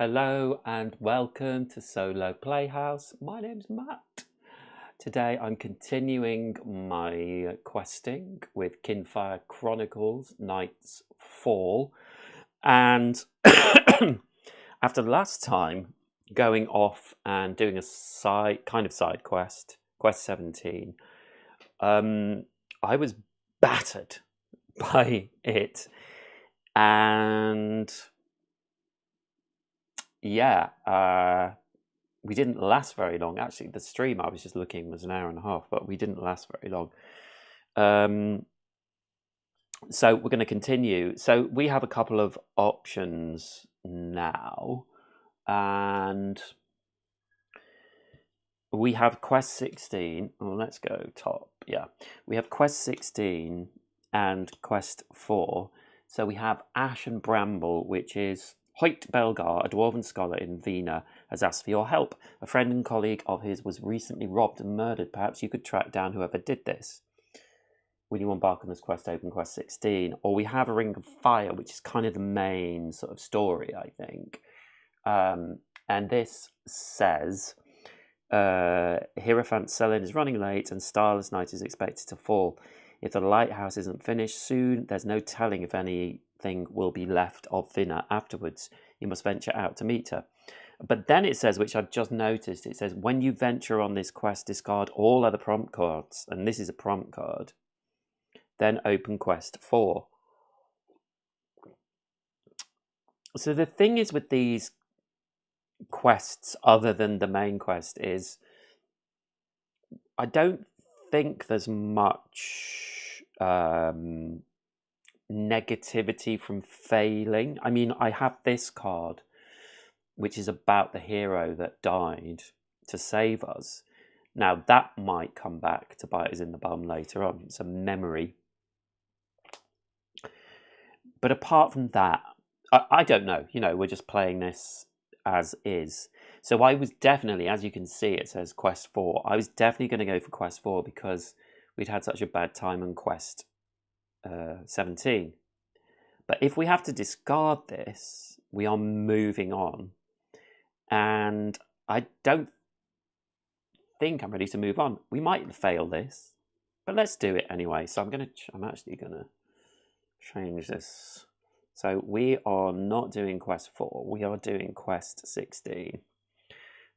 Hello and welcome to Solo Playhouse. My name's Matt. Today I'm continuing my questing with Kinfire Chronicles Night's Fall. And after the last time going off and doing a side quest, quest 17, I was battered by it. And yeah, we didn't last very long. Actually, the stream I was just looking was an hour and a half, but we didn't last very long. So we're going to continue. So we have a couple of options now, and we have quest 16. Oh, let's go top. Yeah, we have quest 16 and quest 4. So we have Ash and Bramble, which is Hoyt Belgar, a dwarven scholar in Vina, has asked for your help. A friend and colleague of his was recently robbed and murdered. Perhaps you could track down whoever did this. Will you embark on this quest, open quest 16? Or we have a Ring of Fire, which is kind of the main sort of story, I think. And this says, Hierophant Selin is running late and Starless Night is expected to fall. If the lighthouse isn't finished soon, there's no telling if anything will be left of Vina afterwards. You must venture out to meet her. But then it says, which I've just noticed, it says, when you venture on this quest, discard all other prompt cards. And this is a prompt card. Then open quest 4. So the thing is with these quests, other than the main quest, is I don't think there's much negativity from failing. I mean, I have this card, which is about the hero that died to save us. Now, that might come back to bite us in the bum later on. It's a memory. But apart from that, I don't know. You know, we're just playing this as is. So I was definitely, as you can see, it says quest 4. I was definitely going to go for quest 4 because we'd had such a bad time on quest 17. But if we have to discard this, we are moving on. And I don't think I'm ready to move on. We might fail this, but let's do it anyway. So I'm actually going to change this. So we are not doing quest 4. We are doing quest 16.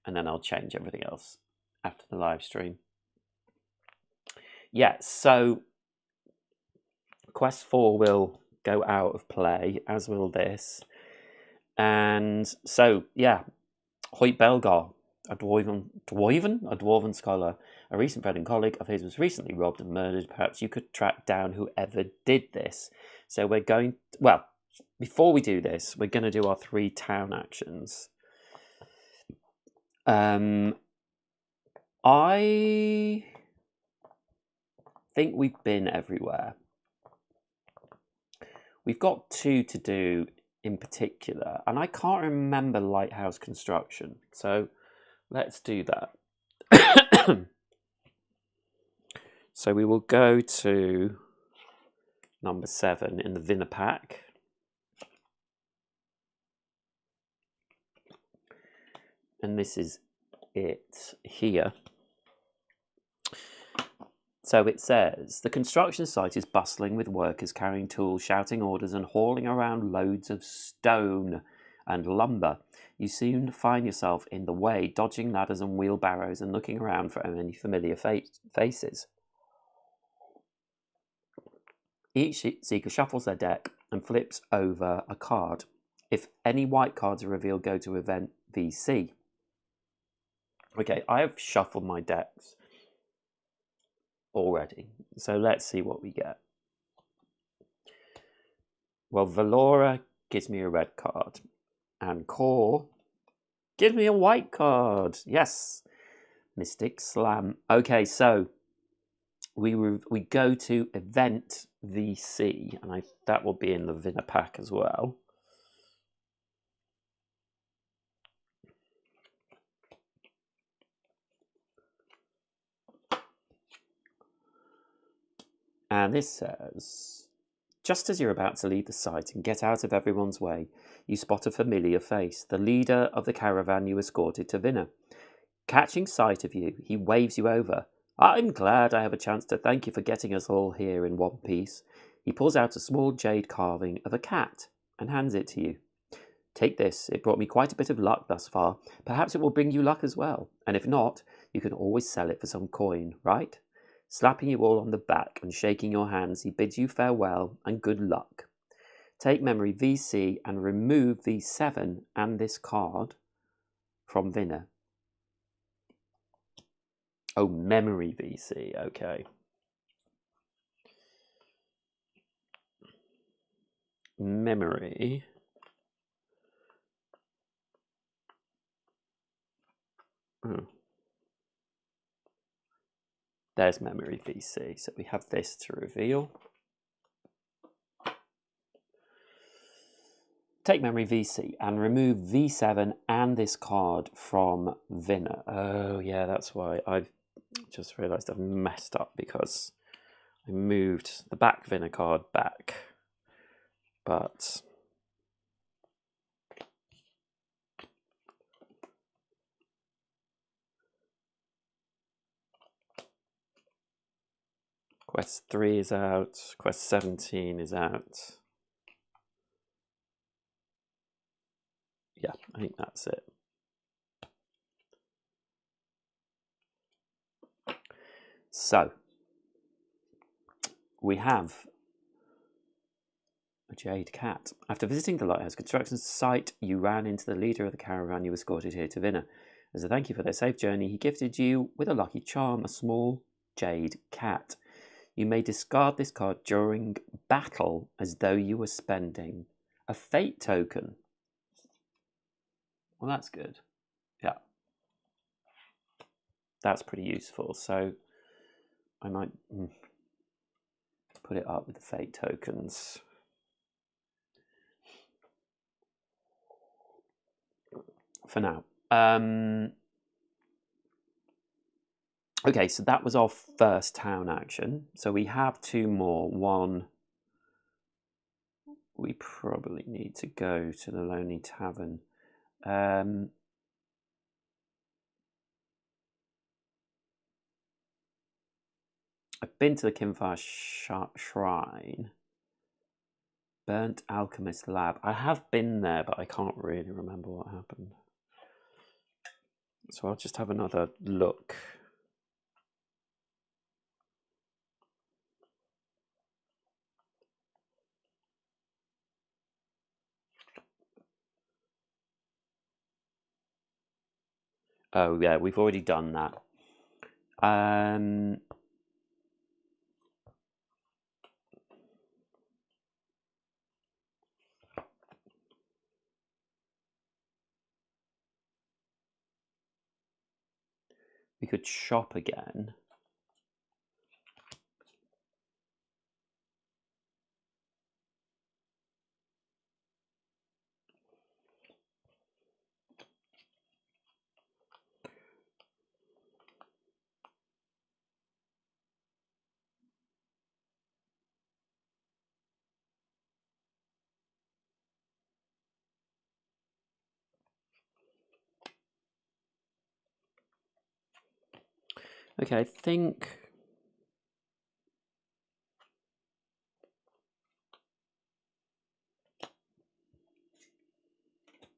And then I'll change everything else after the live stream. Yeah, so quest 4 will go out of play, as will this. And so, yeah, Hoyt Belgar, a dwarven scholar, a recent friend and colleague of his was recently robbed and murdered. Perhaps you could track down whoever did this. So we're going, well, before we do this, we're going to do our 3 town actions. I think we've been everywhere. We've got 2 to do in particular, and I can't remember lighthouse construction, so let's do that. So we will go to number 7 in the Vina pack. And this is it here. So it says, the construction site is bustling with workers carrying tools, shouting orders and hauling around loads of stone and lumber. You soon find yourself in the way, dodging ladders and wheelbarrows and looking around for any familiar faces. Each seeker shuffles their deck and flips over a card. If any white cards are revealed, go to event VC. Okay, I have shuffled my decks already, so let's see what we get. Well, Valora gives me a red card, and Core gives me a white card. Yes, Mystic Slam. Okay, so we go to event VC, and that will be in the Vina pack as well. And this says, Just as you're about to leave the site and get out of everyone's way, you spot a familiar face, the leader of the caravan you escorted to Vinna. Catching sight of you, he waves you over. I'm glad I have a chance to thank you for getting us all here in one piece. He pulls out a small jade carving of a cat and hands it to you. Take this, it brought me quite a bit of luck thus far. Perhaps it will bring you luck as well, and if not, you can always sell it for some coin, right? Slapping you all on the back and shaking your hands, he bids you farewell and good luck. Take memory VC and remove V7 and this card from Vinna. Oh, memory VC, okay. Memory. Oh. There's memory VC, so we have this to reveal. Take memory VC and remove V7 and this card from Vinna. Oh yeah, that's why I've just realised I've messed up because I moved the back Vinna card back. But Quest 3 is out, Quest 17 is out. Yeah, I think that's it. So, we have a jade cat. After visiting the lighthouse construction site, you ran into the leader of the caravan you escorted here to Vinna. As a thank you for their safe journey, he gifted you with a lucky charm, a small jade cat. You may discard this card during battle as though you were spending a fate token. Well, that's good. Yeah. That's pretty useful. So I might put it up with the fate tokens. For now. Okay, so that was our first town action. So we have two more. One, we probably need to go to the Lonely Tavern. I've been to the Kinfire Shrine. Burnt Alchemist Lab. I have been there, but I can't really remember what happened. So I'll just have another look. Oh yeah, we've already done that. We could shop again. Okay, I think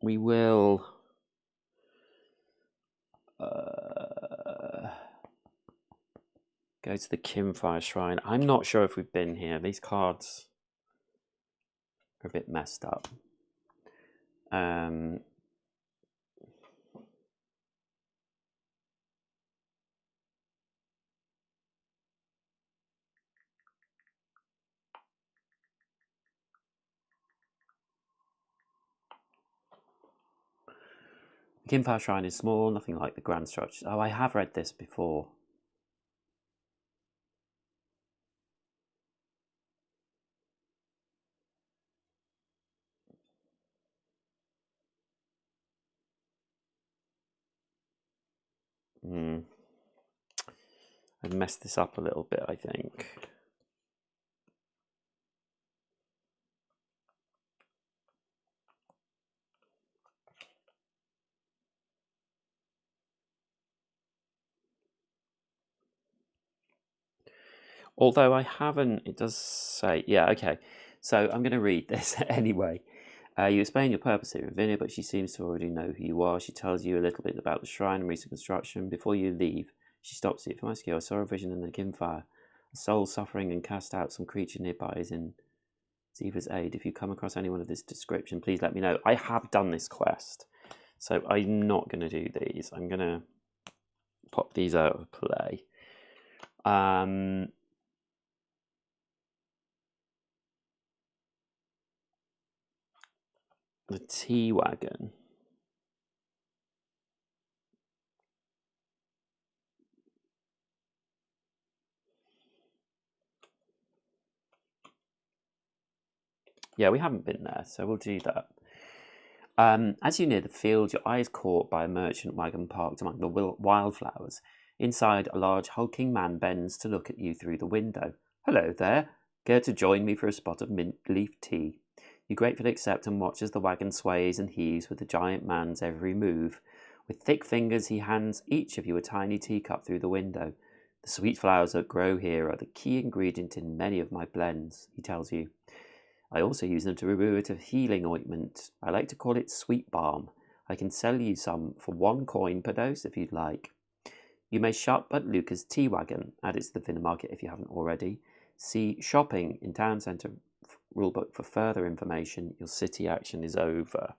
we will go to the Kinfire Shrine. I'm not sure if we've been here. These cards are a bit messed up. The Kinfire Shrine is small, nothing like the grand structure. Oh, I have read this before. I've messed this up a little bit, I think. Although I haven't, it does say, yeah, okay. So I'm going to read this anyway. You explain your purpose here, Ravinia, but she seems to already know who you are. She tells you a little bit about the shrine and recent construction. Before you leave, she stops you. For my skill, I saw a vision in the Kinfire. A soul suffering and cast out some creature nearby is in Ziva's aid. If you come across anyone of this description, please let me know. I have done this quest, so I'm not going to do these. I'm going to pop these out of play. The T-Wagon. Yeah, we haven't been there, so we'll do that. As you near the field, your eye is caught by a merchant wagon parked among the wildflowers. Inside, a large hulking man bends to look at you through the window. Hello there. Care to join me for a spot of mint leaf tea? You gratefully accept and watch as the wagon sways and heaves with the giant man's every move. With thick fingers, he hands each of you a tiny teacup through the window. The sweet flowers that grow here are the key ingredient in many of my blends, he tells you. I also use them to brew it of healing ointment. I like to call it sweet balm. I can sell you some for 1 coin per dose if you'd like. You may shop at Luca's Tea Wagon. Add it to the Finna Market if you haven't already. See Shopping in Town Centre rulebook for further information. Your city action is over.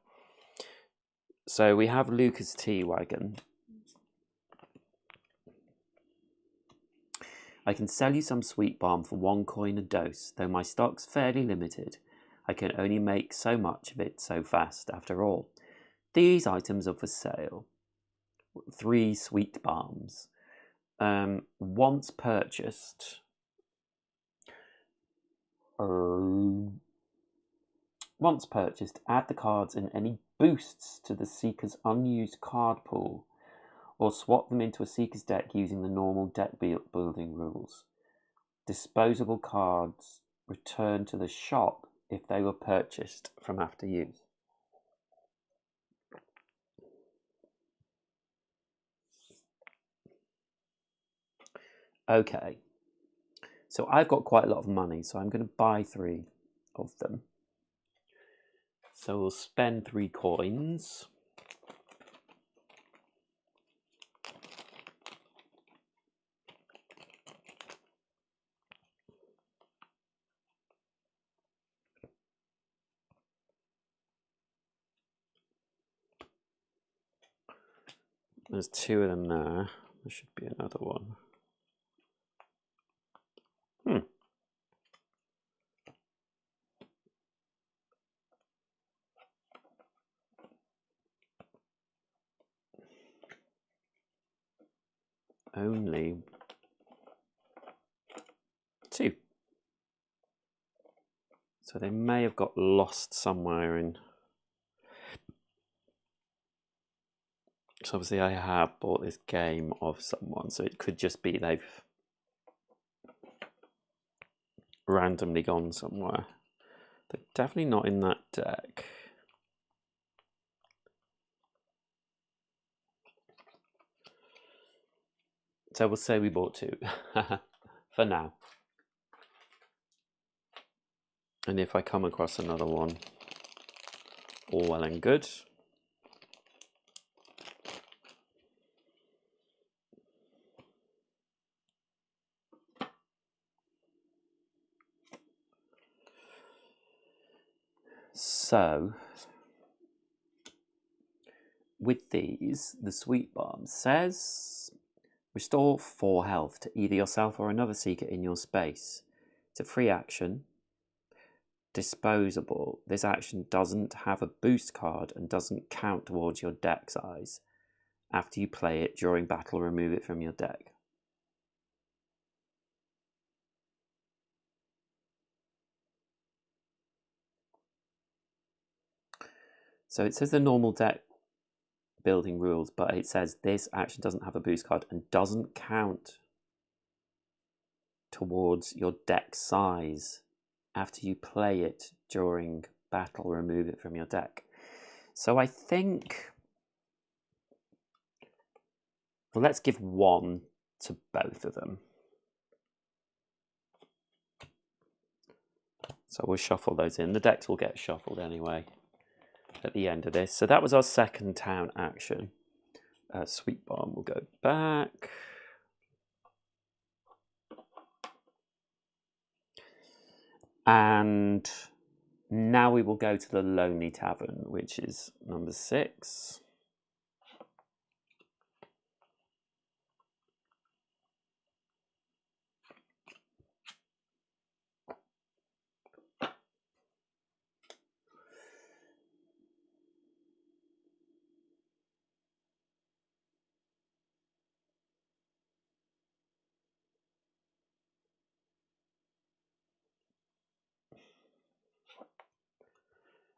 So we have Luca's Tea Wagon. I can sell you some sweet balm for 1 coin a dose, though my stock's fairly limited. I can only make so much of it so fast, after all. These items are for sale. 3 sweet balms. Once purchased. Once purchased, add the cards and any boosts to the Seeker's unused card pool, or swap them into a Seeker's deck using the normal deck building rules. Disposable cards return to the shop if they were purchased from after use. Okay, so I've got quite a lot of money, so I'm going to buy 3 of them. So we'll spend 3 coins. There's 2 of them there. There should be another one. Only 2. So they may have got lost somewhere in... So obviously I have bought this game of someone, so it could just be they've randomly gone somewhere. They're definitely not in that deck. So we'll say we bought 2 for now. And if I come across another one, all well and good. So, with these, the sweet balm says restore 4 health to either yourself or another seeker in your space. It's a free action. Disposable. This action doesn't have a boost card and doesn't count towards your deck size. After you play it during battle, remove it from your deck. So it says the normal deck building rules, but it says this action doesn't have a boost card and doesn't count towards your deck size. After you play it during battle, remove it from your deck. So I think... Well, let's give 1 to both of them. So we'll shuffle those in. The decks will get shuffled anyway at the end of this. So that was our second town action. Sweet Bomb will go back. And now we will go to the Lonely Tavern, which is number 6.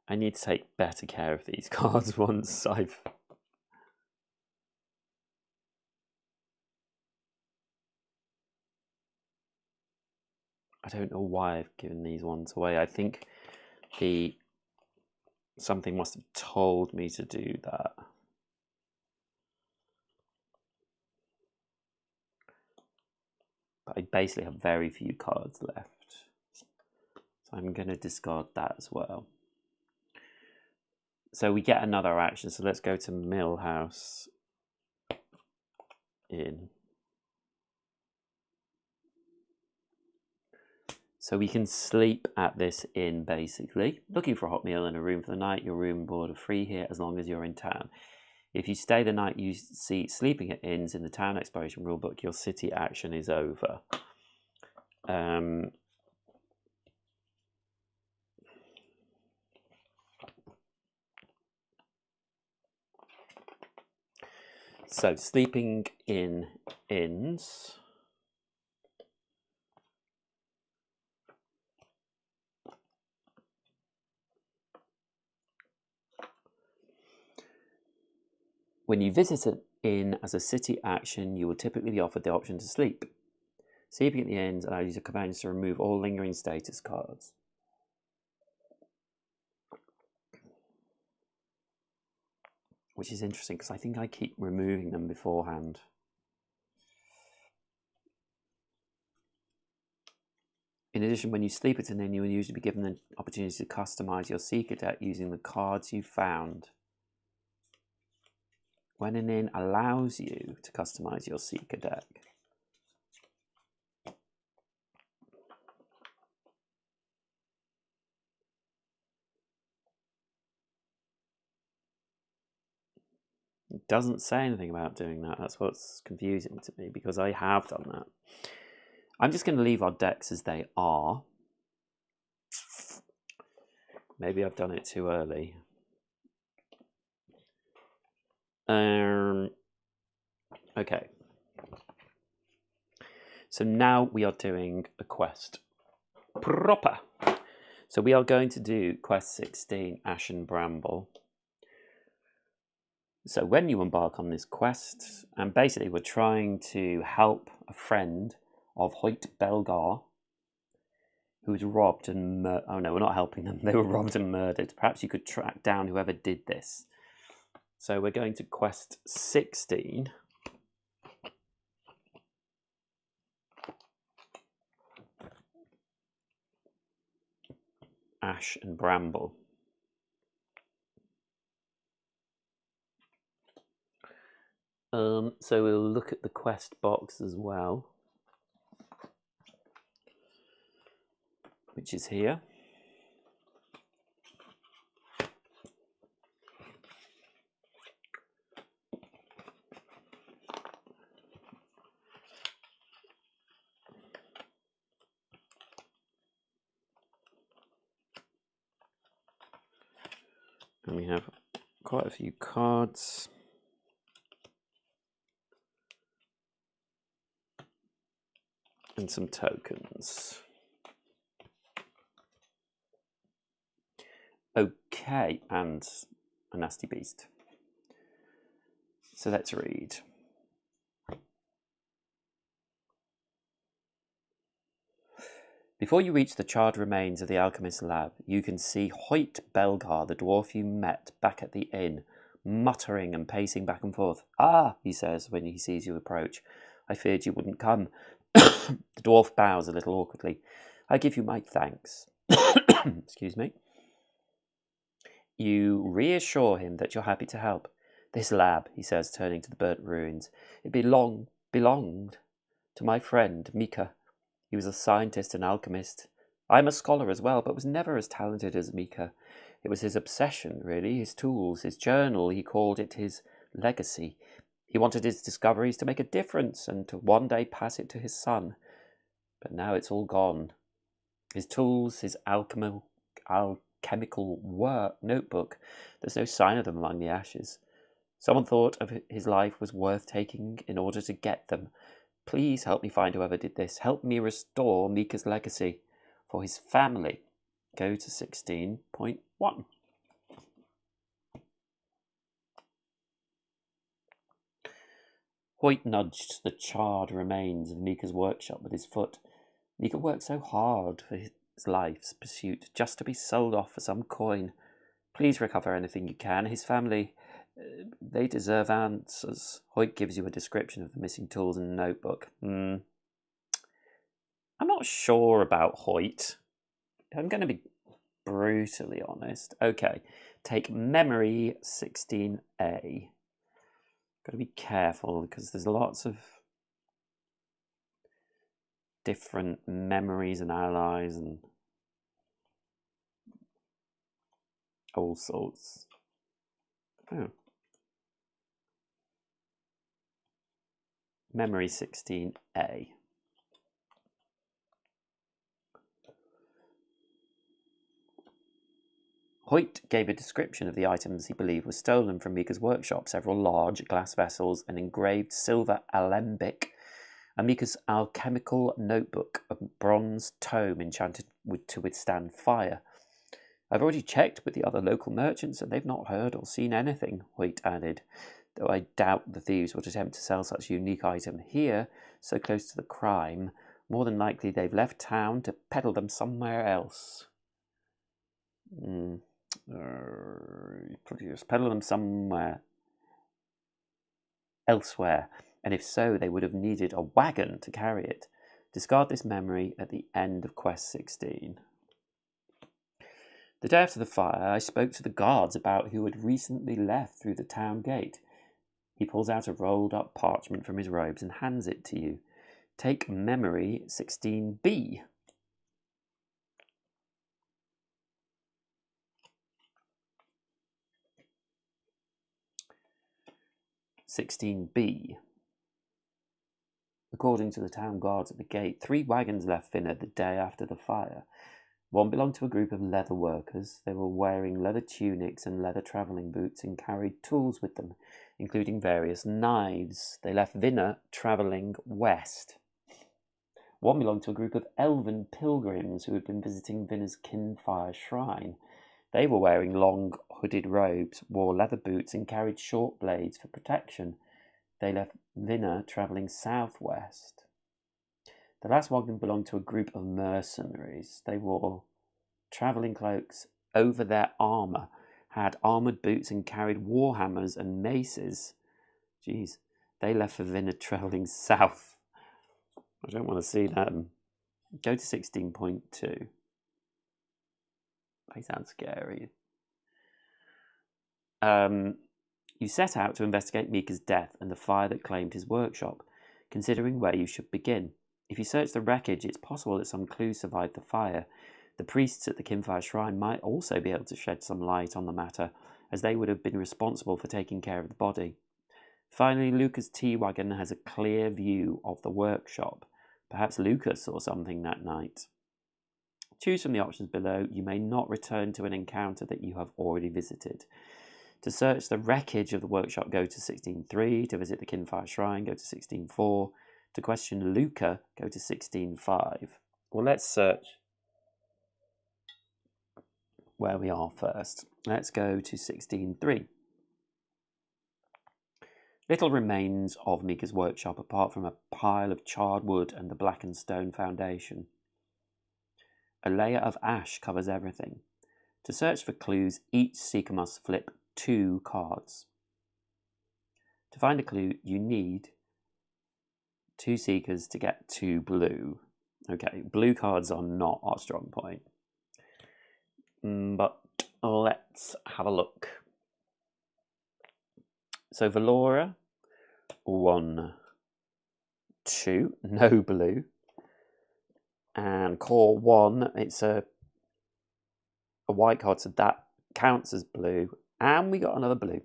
I need to take better care of these cards once I've... I don't know why I've given these ones away. I think something must have told me to do that. But I basically have very few cards left. So I'm going to discard that as well. So we get another action. So let's go to Millhouse Inn. So we can sleep at this inn, basically. Looking for a hot meal and a room for the night. Your room and board are free here as long as you're in town. If you stay the night you see sleeping at inns in the town exploration rulebook, your city action is over. So sleeping in inns. When you visit an inn as a city action, you will typically be offered the option to sleep. Sleeping at the inns allows your companions to remove all lingering status cards. Which is interesting, because I think I keep removing them beforehand. In addition, when you sleep at an inn, you will usually be given the opportunity to customize your Seeker deck using the cards you found. When an inn allows you to customize your Seeker deck, it doesn't say anything about doing that. That's what's confusing to me, because I have done that. I'm just going to leave our decks as they are. Maybe I've done it too early. Okay. So now we are doing a quest proper. So we are going to do quest 16, Ashen Bramble. So when you embark on this quest, and basically we're trying to help a friend of Hoyt Belgar, who was robbed and oh no, we're not helping them. They were robbed and murdered. Perhaps you could track down whoever did this. So we're going to quest 16. Ash and Bramble. So we'll look at the quest box as well, which is here. And we have quite a few cards. And some tokens. Okay, and a nasty beast. So let's read. Before you reach the charred remains of the alchemist's lab, you can see Hoyt Belgar, the dwarf you met back at the inn, muttering and pacing back and forth. Ah, he says when he sees you approach. I feared you wouldn't come. The dwarf bows a little awkwardly. I give you my thanks. Excuse me. You reassure him that you're happy to help. This lab, he says, turning to the burnt ruins, it belonged to my friend, Mika. He was a scientist and alchemist. I'm a scholar as well, but was never as talented as Mika. It was his obsession, really, his tools, his journal. He called it his legacy. He wanted his discoveries to make a difference and to one day pass it to his son. But now it's all gone. His tools, his alchemical notebook, there's no sign of them among the ashes. Someone thought of his life was worth taking in order to get them. Please help me find whoever did this. Help me restore Mika's legacy for his family. Go to 16.1. Hoyt nudged the charred remains of Mika's workshop with his foot. Mika worked so hard for his life's pursuit just to be sold off for some coin. Please recover anything you can. His family, they deserve answers. Hoyt gives you a description of the missing tools in the notebook. I'm not sure about Hoyt. I'm going to be brutally honest. Okay, take memory 16A. Got to be careful because there's lots of different memories and allies and all sorts. Oh. Memory 16A. Hoyt gave a description of the items he believed were stolen from Mika's workshop: several large glass vessels, an engraved silver alembic, and Mika's alchemical notebook, a bronze tome enchanted to withstand fire. I've already checked with the other local merchants, and they've not heard or seen anything, Hoyt added, though I doubt the thieves would attempt to sell such a unique item here, so close to the crime. More than likely they've left town to peddle them somewhere else. Peddle them somewhere elsewhere, and if so, they would have needed a wagon to carry it. Discard this memory at the end of quest 16. The day after the fire, I spoke to the guards about who had recently left through the town gate. He pulls out a rolled-up parchment from his robes and hands it to you. Take memory 16B. 16B. According to the town guards at the gate, 3 wagons left Vinner the day after the fire. One belonged to a group of leather workers. They were wearing leather tunics and leather travelling boots and carried tools with them, including various knives. They left Vinner travelling west. One belonged to a group of elven pilgrims who had been visiting Vinner's Kinfire shrine. They were wearing long hooded robes, wore leather boots, and carried short blades for protection. They left Vinner travelling southwest. The last wagon belonged to a group of mercenaries. They wore travelling cloaks over their armour, had armoured boots, and carried war hammers and maces. Jeez, they left for Vinner travelling south. I don't want to see them. Go to 16.2. They sound scary. You set out to investigate Mika's death and the fire that claimed his workshop, considering where you should begin. If you search the wreckage, it's possible that some clues survived the fire. The priests at the Kinfire shrine might also be able to shed some light on the matter, as they would have been responsible for taking care of the body. Finally, Lucas' T-Wagon has a clear view of the workshop. Perhaps Lucas saw something that night. Choose from the options below. You may not return to an encounter that you have already visited. To search the wreckage of the workshop, go to 16.3. To visit the Kinfire shrine, go to 16.4. To question Luca, go to 16.5. Well, let's search where we are first. Let's go to 16.3. Little remains of Mika's workshop apart from a pile of charred wood and the blackened stone foundation. A layer of ash covers everything. To search for clues, each seeker must flip 2 cards. To find a clue, you need 2 seekers to get 2 blue. Okay, blue cards are not our strong point. but let's have a look. So Valora, 1, 2, no blue. And core 1, it's a white card, so that counts as blue. And we got another blue.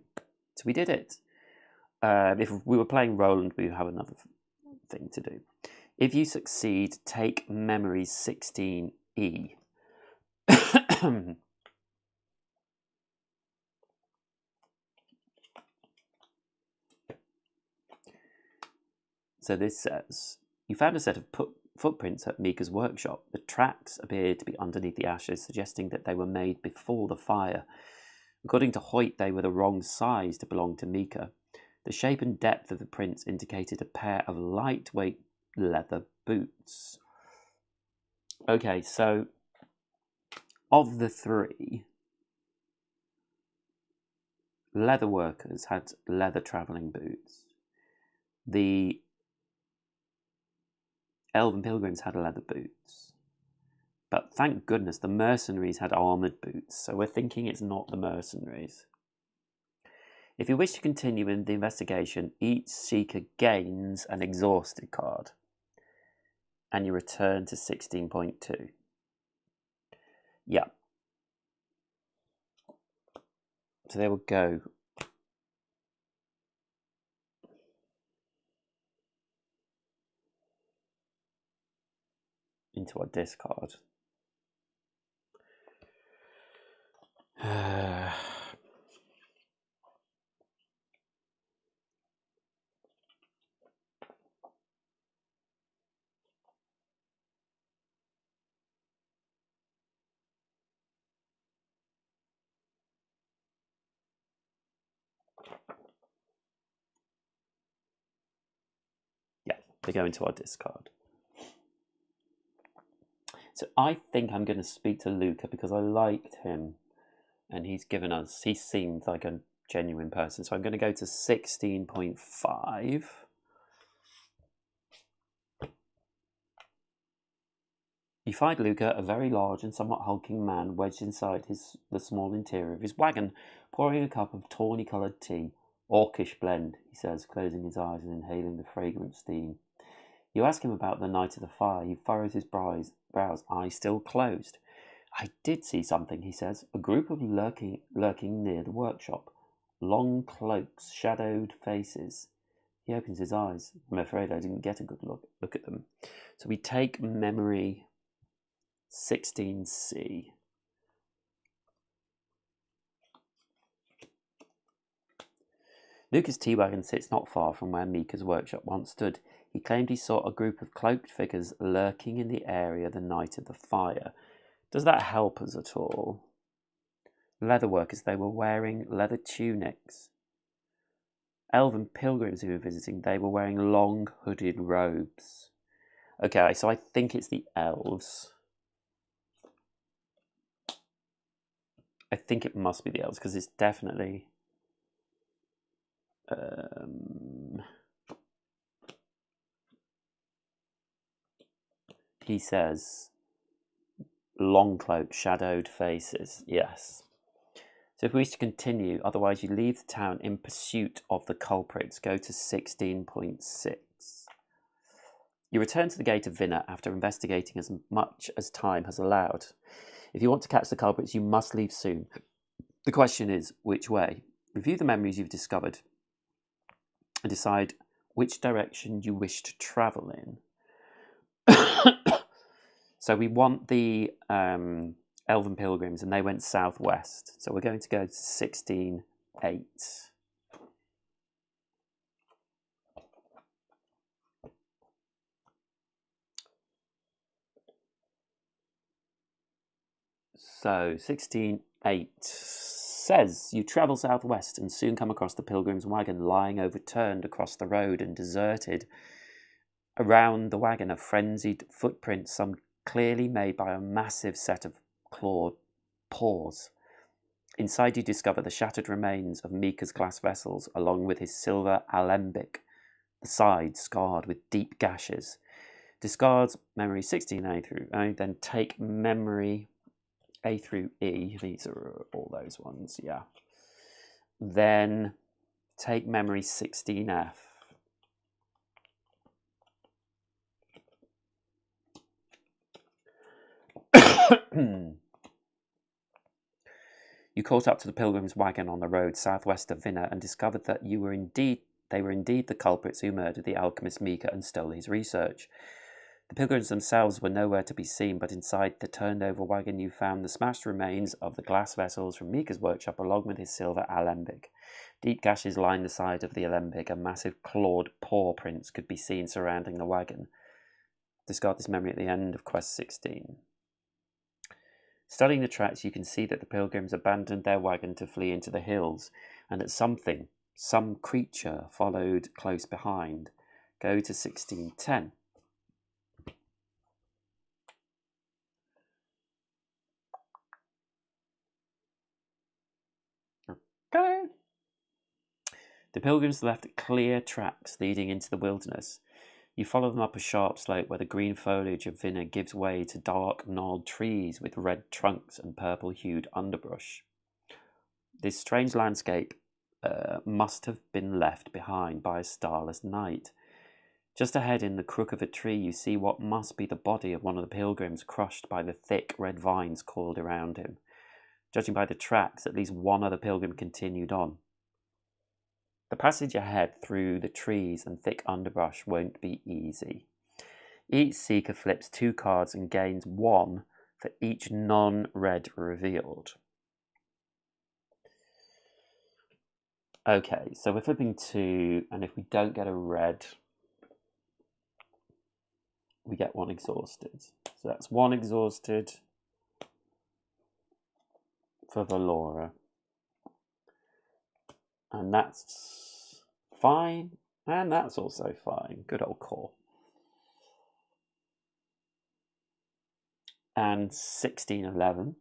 So we did it. If we were playing Roland, we would have another thing to do. If you succeed, take memory 16E. So this says, you found a set of footprints at Mika's workshop. The tracks appeared to be underneath the ashes, suggesting that they were made before the fire. According to Hoyt, they were the wrong size to belong to Mika. The shape and depth of the prints indicated a pair of lightweight leather boots. Okay, so of the 3, leather workers had leather travelling boots. The elven pilgrims had leather boots. But thank goodness the mercenaries had armoured boots, so we're thinking it's not the mercenaries. If you wish to continue in the investigation, each seeker gains an exhausted card. And you return to 16.2. Yeah. So they will go into our discard. Yeah, they go into our discard. So I think I'm going to speak to Luca because I liked him and he seemed like a genuine person. So I'm going to go to 16.5. You find Luca, a very large and somewhat hulking man, wedged inside the small interior of his wagon, pouring a cup of tawny-coloured tea. Orcish blend, he says, closing his eyes and inhaling the fragrant steam. You ask him about the night of the fire. He furrows his brows, eyes still closed. I did see something, he says. A group of lurking near the workshop. Long cloaks, shadowed faces. He opens his eyes. I'm afraid I didn't get a good look at them. So we take memory 16C. Luca's tea wagon sits not far from where Mika's workshop once stood. He claimed he saw a group of cloaked figures lurking in the area the night of the fire. Does that help us at all? Leather workers, they were wearing leather tunics. Elven pilgrims who were visiting, they were wearing long hooded robes. Okay, so I think it's the elves. I think it must be the elves because it's definitely... he says long cloak, shadowed faces. Yes. So if we wish to continue, otherwise you leave the town in pursuit of the culprits. Go to 16.6. You return to the gate of Vinna after investigating as much as time has allowed. If you want to catch the culprits, you must leave soon. The question is, which way? Review the memories you've discovered and decide which direction you wish to travel in. So we want the Elven Pilgrims, and they went southwest. So we're going to go to 16.8. So 16.8 says, you travel southwest and soon come across the pilgrim's wagon lying overturned across the road and deserted. Around the wagon are frenzied footprints, some clearly made by a massive set of clawed paws. Inside you discover the shattered remains of Mika's glass vessels, along with his silver alembic, the side scarred with deep gashes. Discards memory 16A through O, then take memory A through E, these are all those ones, yeah. Then take memory 16F. You caught up to the pilgrim's wagon on the road southwest of Vinna and discovered that they were indeed the culprits who murdered the alchemist Mika and stole his research. The pilgrims themselves were nowhere to be seen, but inside the turned-over wagon you found the smashed remains of the glass vessels from Mika's workshop along with his silver alembic. Deep gashes lined the side of the alembic, and massive clawed paw prints could be seen surrounding the wagon. Discard this memory at the end of Quest 16. Studying the tracks, you can see that the pilgrims abandoned their wagon to flee into the hills, and that some creature, followed close behind. Go to 1610. Okay. The pilgrims left clear tracks leading into the wilderness. You follow them up a sharp slope where the green foliage of Vinna gives way to dark, gnarled trees with red trunks and purple-hued underbrush. This strange landscape must have been left behind by a starless night. Just ahead in the crook of a tree you see what must be the body of one of the pilgrims crushed by the thick red vines coiled around him. Judging by the tracks, at least one other pilgrim continued on. The passage ahead through the trees and thick underbrush won't be easy. Each seeker flips 2 cards and gains 1 for each non-red revealed. Okay, so we're flipping 2, and if we don't get a red, we get 1 exhausted. So that's 1 exhausted for Valora. And that's fine. And that's also fine. Good old core. And 1611.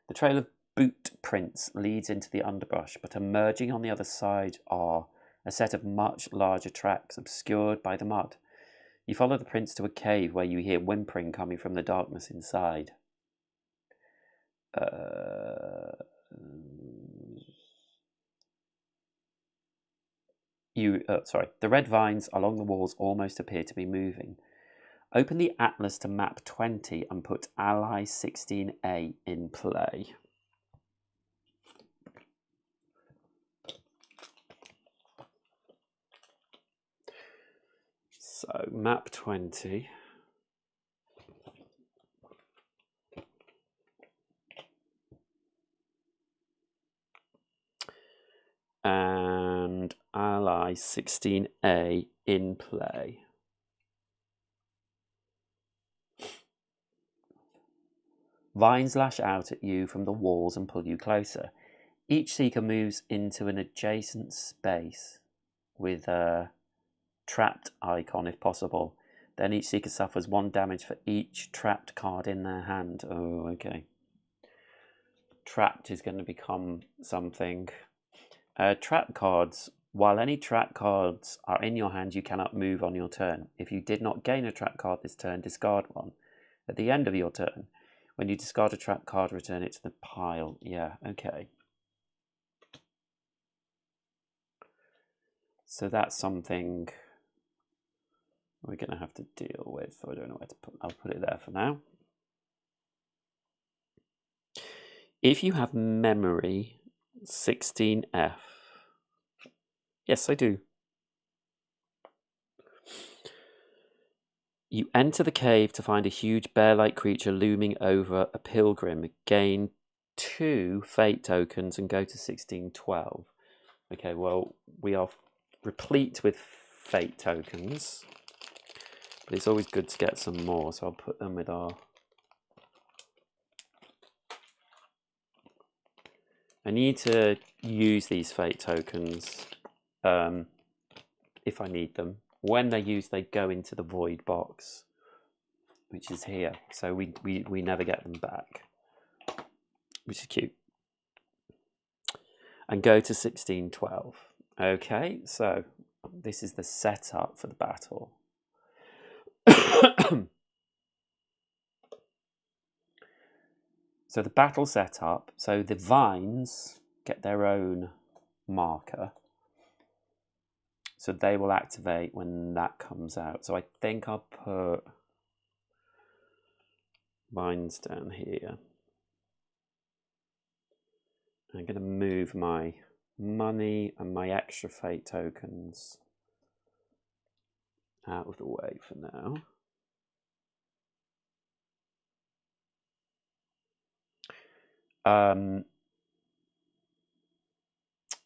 The trail of boot prints leads into the underbrush, but emerging on the other side are a set of much larger tracks obscured by the mud. You follow the prints to a cave where you hear whimpering coming from the darkness inside. The red vines along the walls almost appear to be moving. Open the atlas to map 20 and put ally 16A in play. So map 20. And ally 16A in play. Vines lash out at you from the walls and pull you closer. Each seeker moves into an adjacent space with a trapped icon if possible. Then each seeker suffers 1 damage for each trapped card in their hand. Oh, okay. Trapped is going to become something. Trap cards. While any trap cards are in your hand, you cannot move on your turn. If you did not gain a trap card this turn, discard 1. At the end of your turn, when you discard a trap card, return it to the pile. Yeah, okay. So that's something we're going to have to deal with. I don't know where to put. I'll put it there for now. If you have memory 16F. Yes, I do. You enter the cave to find a huge bear-like creature looming over a pilgrim. Gain 2 fate tokens and go to 1612. Okay, well, we are replete with fate tokens. But it's always good to get some more, so I'll put them with our... I need to use these fate tokens if I need them. When they're used, they go into the void box, which is here. So we never get them back, which is cute. And go to 1612. Okay, so this is the setup for the battle. So the battle setup, so the vines get their own marker. So they will activate when that comes out. So I think I'll put vines down here. I'm going to move my money and my extra fate tokens out of the way for now.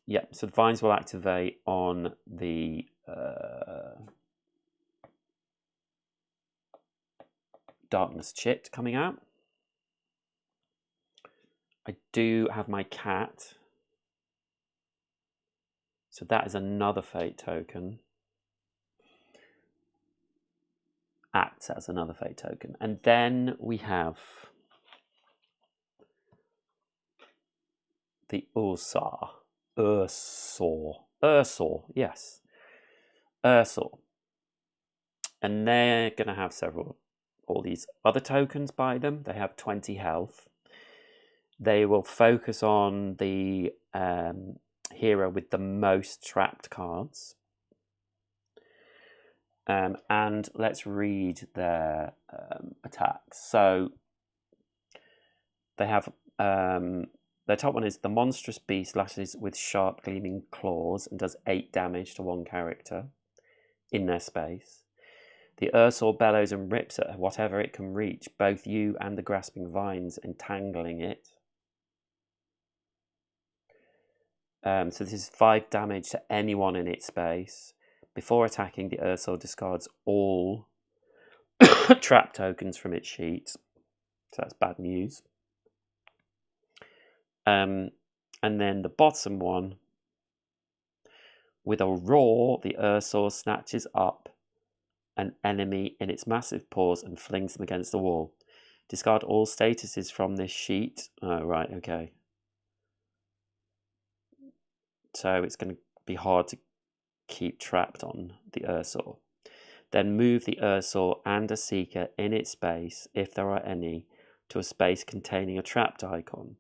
Yeah, so the vines will activate on the darkness chit coming out. I do have my cat. So that is another fate token. Acts as another fate token. And then we have the Ursor, yes. Ursor. And they're going to have all these other tokens by them. They have 20 health. They will focus on the hero with the most trapped cards. And let's read their attacks. So they have their top one is the monstrous beast lashes with sharp gleaming claws and does 8 damage to one character in their space. The Ursor bellows and rips at whatever it can reach, both you and the grasping vines, entangling it. So this is 5 damage to anyone in its space. Before attacking, the Ursor discards all trap tokens from its sheet. So that's bad news. And then the bottom one, with a roar, the Ursor snatches up an enemy in its massive paws and flings them against the wall. Discard all statuses from this sheet. Oh, right, okay. So it's going to be hard to keep trapped on the Ursor. Then move the Ursor and a Seeker in its space, if there are any, to a space containing a trapped icon.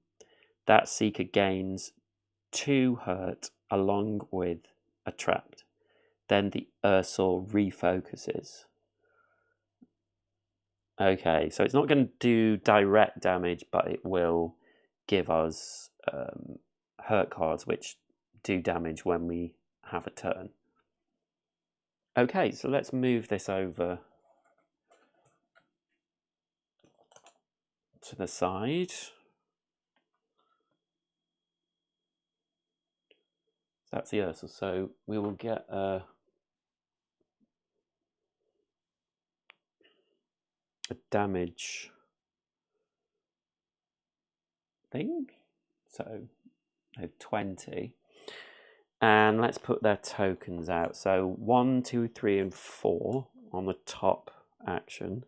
That Seeker gains 2 hurt along with a trapped. Then the Ursor refocuses. Okay, so it's not going to do direct damage, but it will give us hurt cards which do damage when we have a turn. Okay, so let's move this over to the side. That's the Ursor. So we will get a damage thing. So I have 20. And let's put their tokens out. So 1, 2, 3, and 4 on the top action.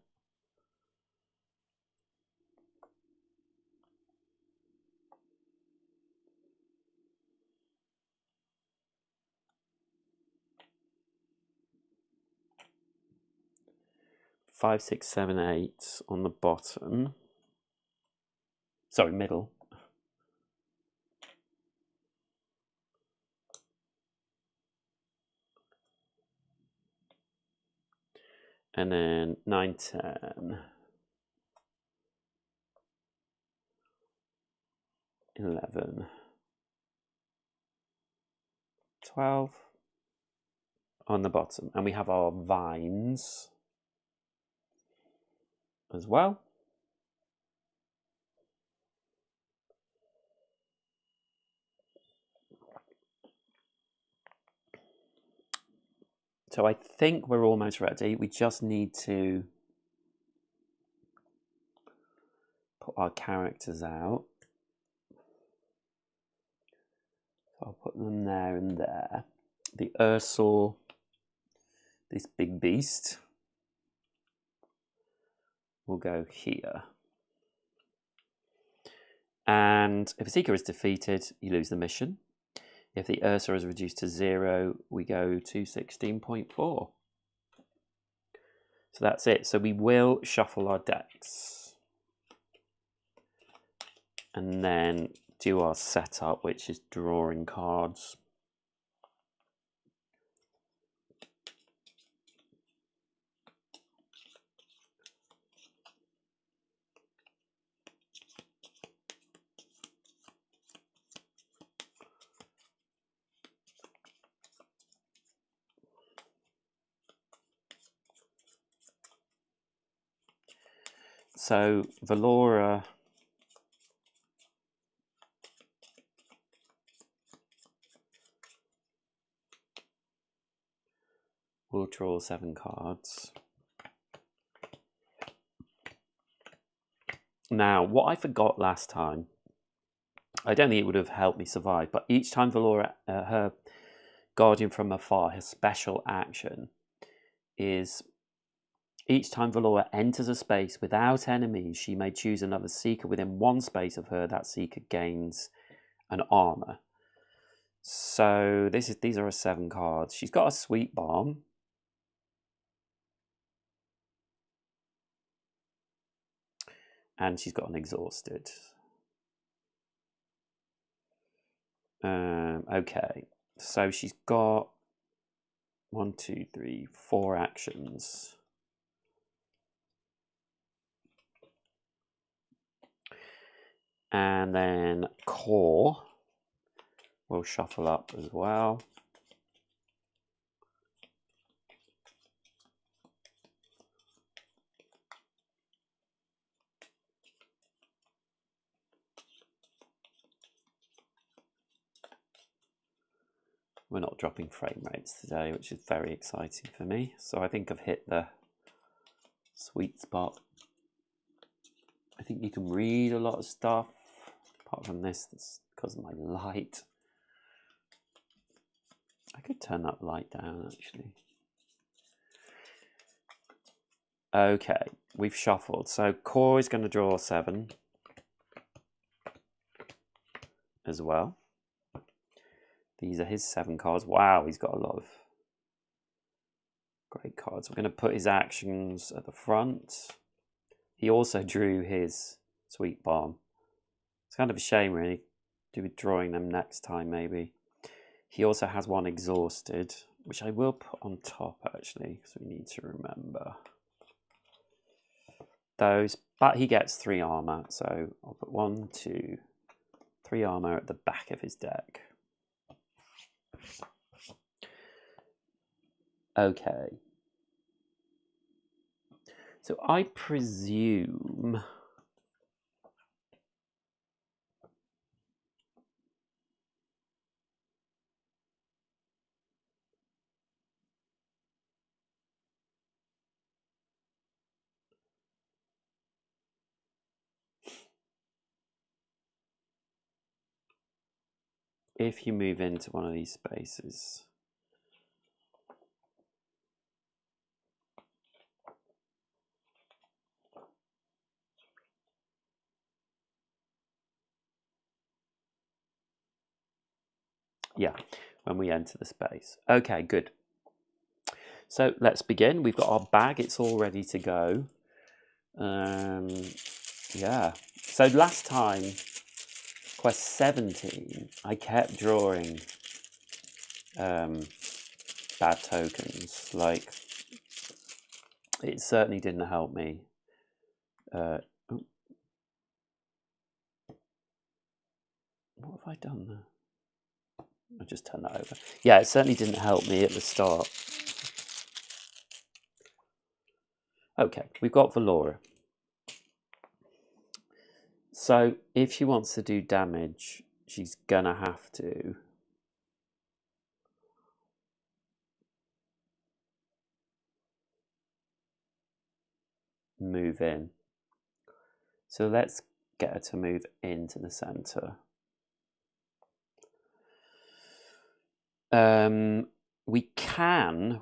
Five, 6, 7, 8 on the bottom. Sorry, middle. And then 9, 10, 11, 12 on the bottom. And we have our vines as well. So I think we're almost ready. We just need to put our characters out. So I'll put them there and there. The Ursor, this big beast, will go here. And if a Seeker is defeated, you lose the mission. If the Ursor is reduced to 0, we go to 16.4. So that's it. So we will shuffle our decks. and then do our setup, which is drawing cards. So Valora will draw 7 cards. Now, what I forgot last time, I don't think it would have helped me survive, but each time Valora, her Guardian from Afar, her special action is each time Valora enters a space without enemies, she may choose another Seeker within one space of her. That Seeker gains an armor. So these are 7 cards. She's got a Sweet Balm. And she's got an Exhausted. Okay, so she's got 1, 2, 3, 4 actions. And then Core will shuffle up as well. We're not dropping frame rates today, which is very exciting for me. So I think I've hit the sweet spot. I think you can read a lot of stuff. Apart from this, that's because of my light. I could turn that light down, actually. Okay, we've shuffled. So Core is going to draw 7 as well. These are his 7 cards. Wow, he's got a lot of great cards. We're going to put his actions at the front. He also drew his Sweet Balm. It's kind of a shame, really, to be drawing them next time, maybe. He also has 1 Exhausted, which I will put on top, actually, because we need to remember those. But he gets 3 armor, so I'll put 1, 2, 3 armor at the back of his deck. Okay. So I presume if you move into one of these spaces, yeah, when we enter the space. Okay, good. So let's begin. We've got our bag. It's all ready to go. Yeah. So last time, quest 17, I kept drawing bad tokens. Like, it certainly didn't help me. What have I done there? I'll just turn that over. Yeah, it certainly didn't help me at the start. Okay, we've got Valora. So if she wants to do damage, she's gonna have to move in. So let's get her to move into the center.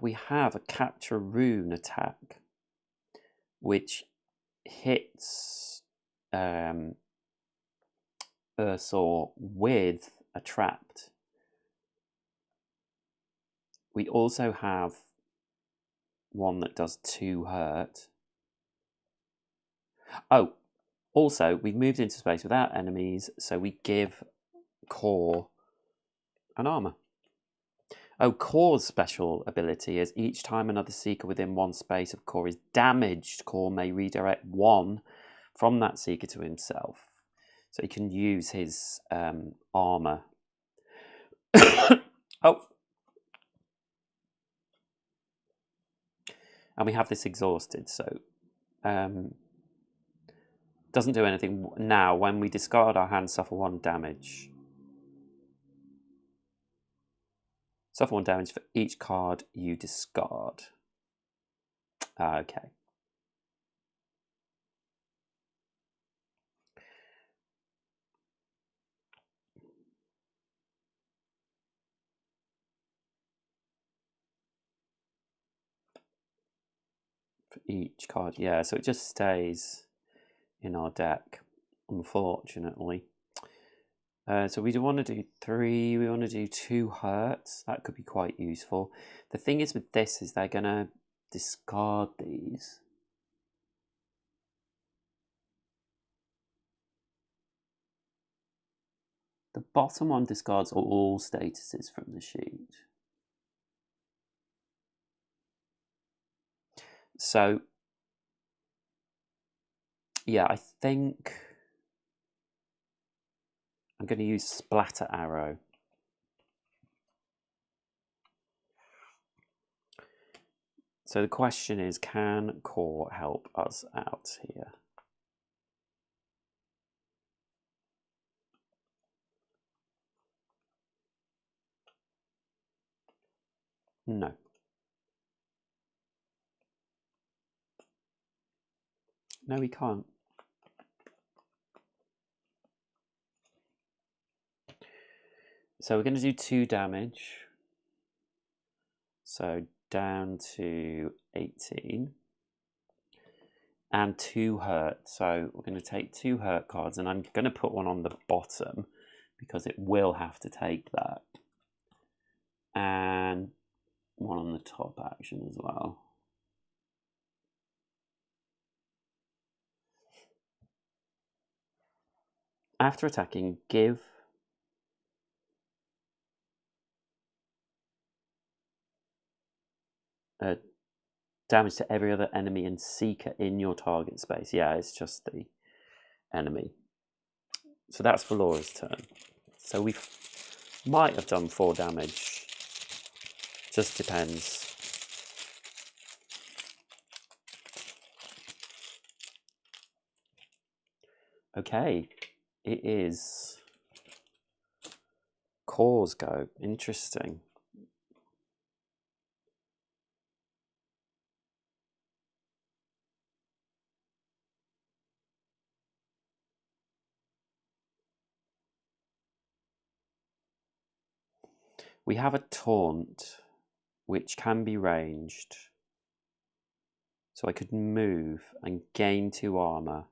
We have a capture rune attack, which hits Ursor with a trapped. We also have one that does 2 hurt. Oh, Also, we've moved into space without enemies, so we give Core an armor. Oh, Core's special ability is each time another Seeker within one space of Core is damaged, Core may redirect one from that Seeker to himself. So he can use his armor. Oh. And we have this exhausted, so doesn't do anything now. When we discard our hand, suffer 1 damage. Suffer 1 damage for each card you discard. Okay. For each card, yeah, so it just stays in our deck, unfortunately. So we do want to do 3, we want to do 2 hurts. That could be quite useful. The thing is with this is they're going to discard these. The bottom one discards all statuses from the sheet. So, yeah, I think I'm going to use Splatter Arrow. So the question is, can Core help us out here? No. No, we can't. So we're going to do 2 damage. So down to 18. And 2 hurt. So we're going to take 2 hurt cards, and I'm going to put one on the bottom because it will have to take that. And one on the top action as well. After attacking, give damage to every other enemy and Seeker in your target space. Yeah, it's just the enemy. So that's for Laura's turn. So we might have done 4 damage. Just depends. Okay, it is Core's go. Interesting. We have a taunt, which can be ranged. So I could move and gain 2 armor.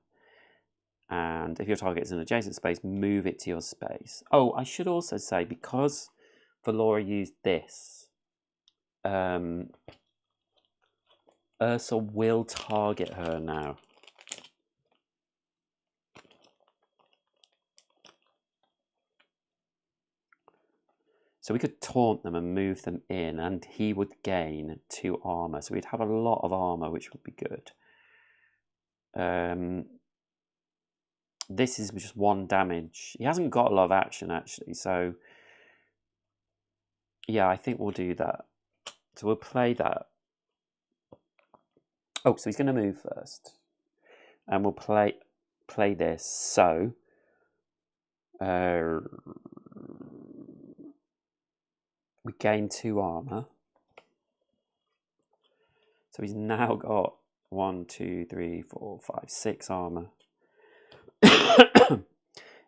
And if your target is in an adjacent space, move it to your space. Oh, I should also say, because Valora used this, Ursa will target her now. So we could taunt them and move them in, and he would gain 2 armor. So we'd have a lot of armor, which would be good. This is just 1 damage. He hasn't got a lot of action, actually. So, yeah, I think we'll do that. So we'll play that. Oh, so he's going to move first. And we'll play this. So, we gain 2 armor. So he's now got 1, 2, 3, 4, 5, 6 armor.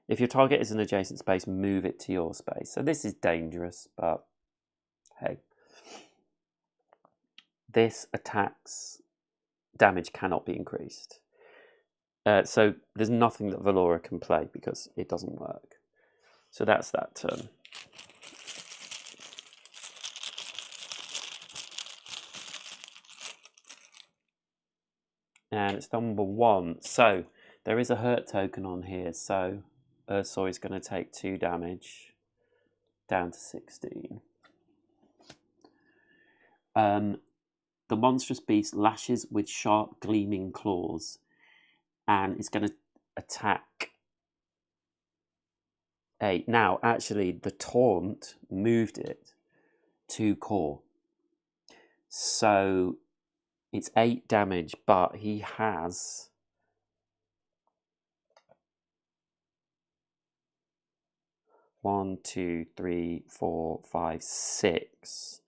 If your target is an adjacent space, move it to your space. So this is dangerous, but hey. This attacks damage cannot be increased. So there's nothing that Valora can play because it doesn't work. So that's that turn. And it's number 1. So There is a hurt token on here, so Ursor is going to take 2 damage, down to 16. The monstrous beast lashes with sharp, gleaming claws, and it's going to attack 8. Now, actually, the taunt moved it to core. So it's 8 damage, but he has 1, 2, 3, 4, 5, 6.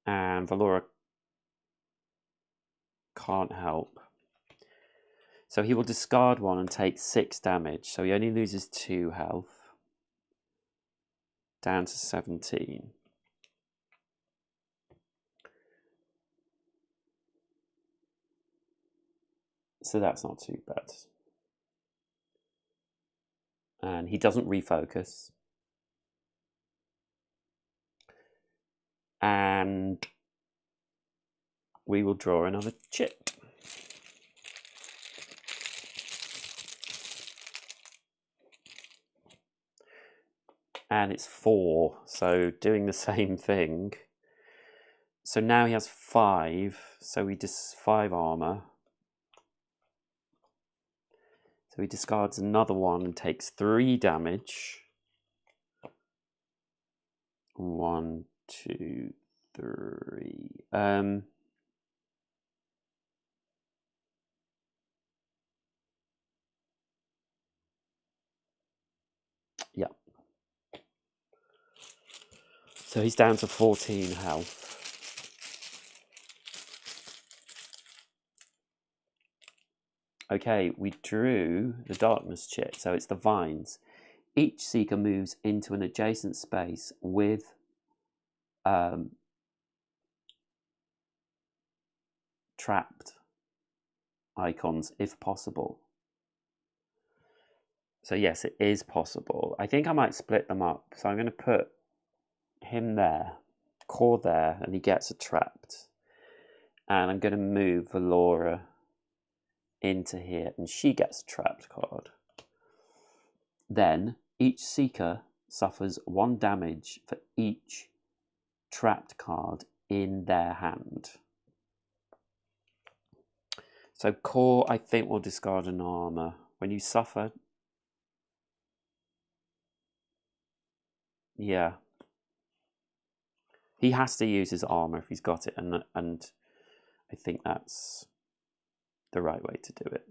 And Valora can't help. So he will discard 1 and take 6 damage. So he only loses 2 health. Down to 17. So that's not too bad. And he doesn't refocus. And we will draw another chip. And it's 4, so doing the same thing. So now he has 5, so he does 5 armor. So he discards another 1 and takes 3 damage. 1, 2, 3. Yeah. So he's down to 14 health. Okay, we drew the darkness chip, so it's the vines. Each seeker moves into an adjacent space with trapped icons, if possible. So yes, it is possible. I think I might split them up. So I'm going to put him there, core there, and he gets a trapped. And I'm going to move Valora into here, and she gets a trapped card. Then each seeker suffers 1 damage for each trapped card in their hand. So core, I think, will discard an armor. When you suffer... Yeah. He has to use his armor if he's got it, and I think that's the right way to do it.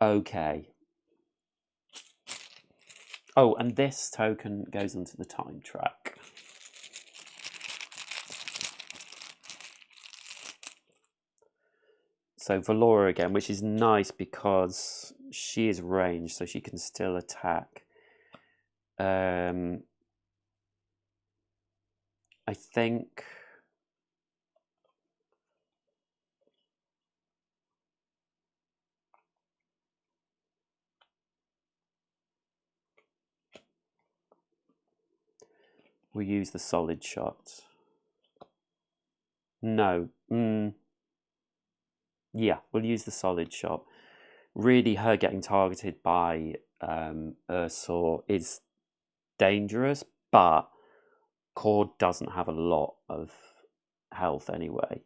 Okay. Oh, and this token goes onto the time track. So Valora again, which is nice because she is ranged, so she can still attack. I think we'll use the solid shot. No. Yeah, we'll use the solid shot. Really, her getting targeted by Ursor is dangerous, but Cord doesn't have a lot of health anyway.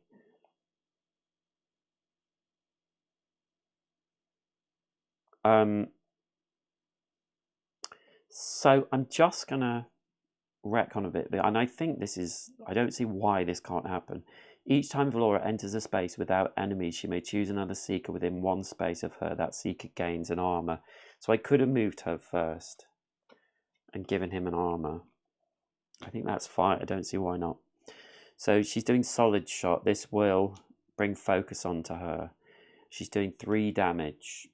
So I'm just gonna retcon a bit, and I think this is, I don't see why this can't happen. Each time Valora enters a space without enemies, she may choose another seeker within 1 space of her. That seeker gains an armor. So I could have moved her first and given him an armor. I think that's fine. I don't see why not. So she's doing solid shot. This will bring focus onto her. She's doing 3 damage.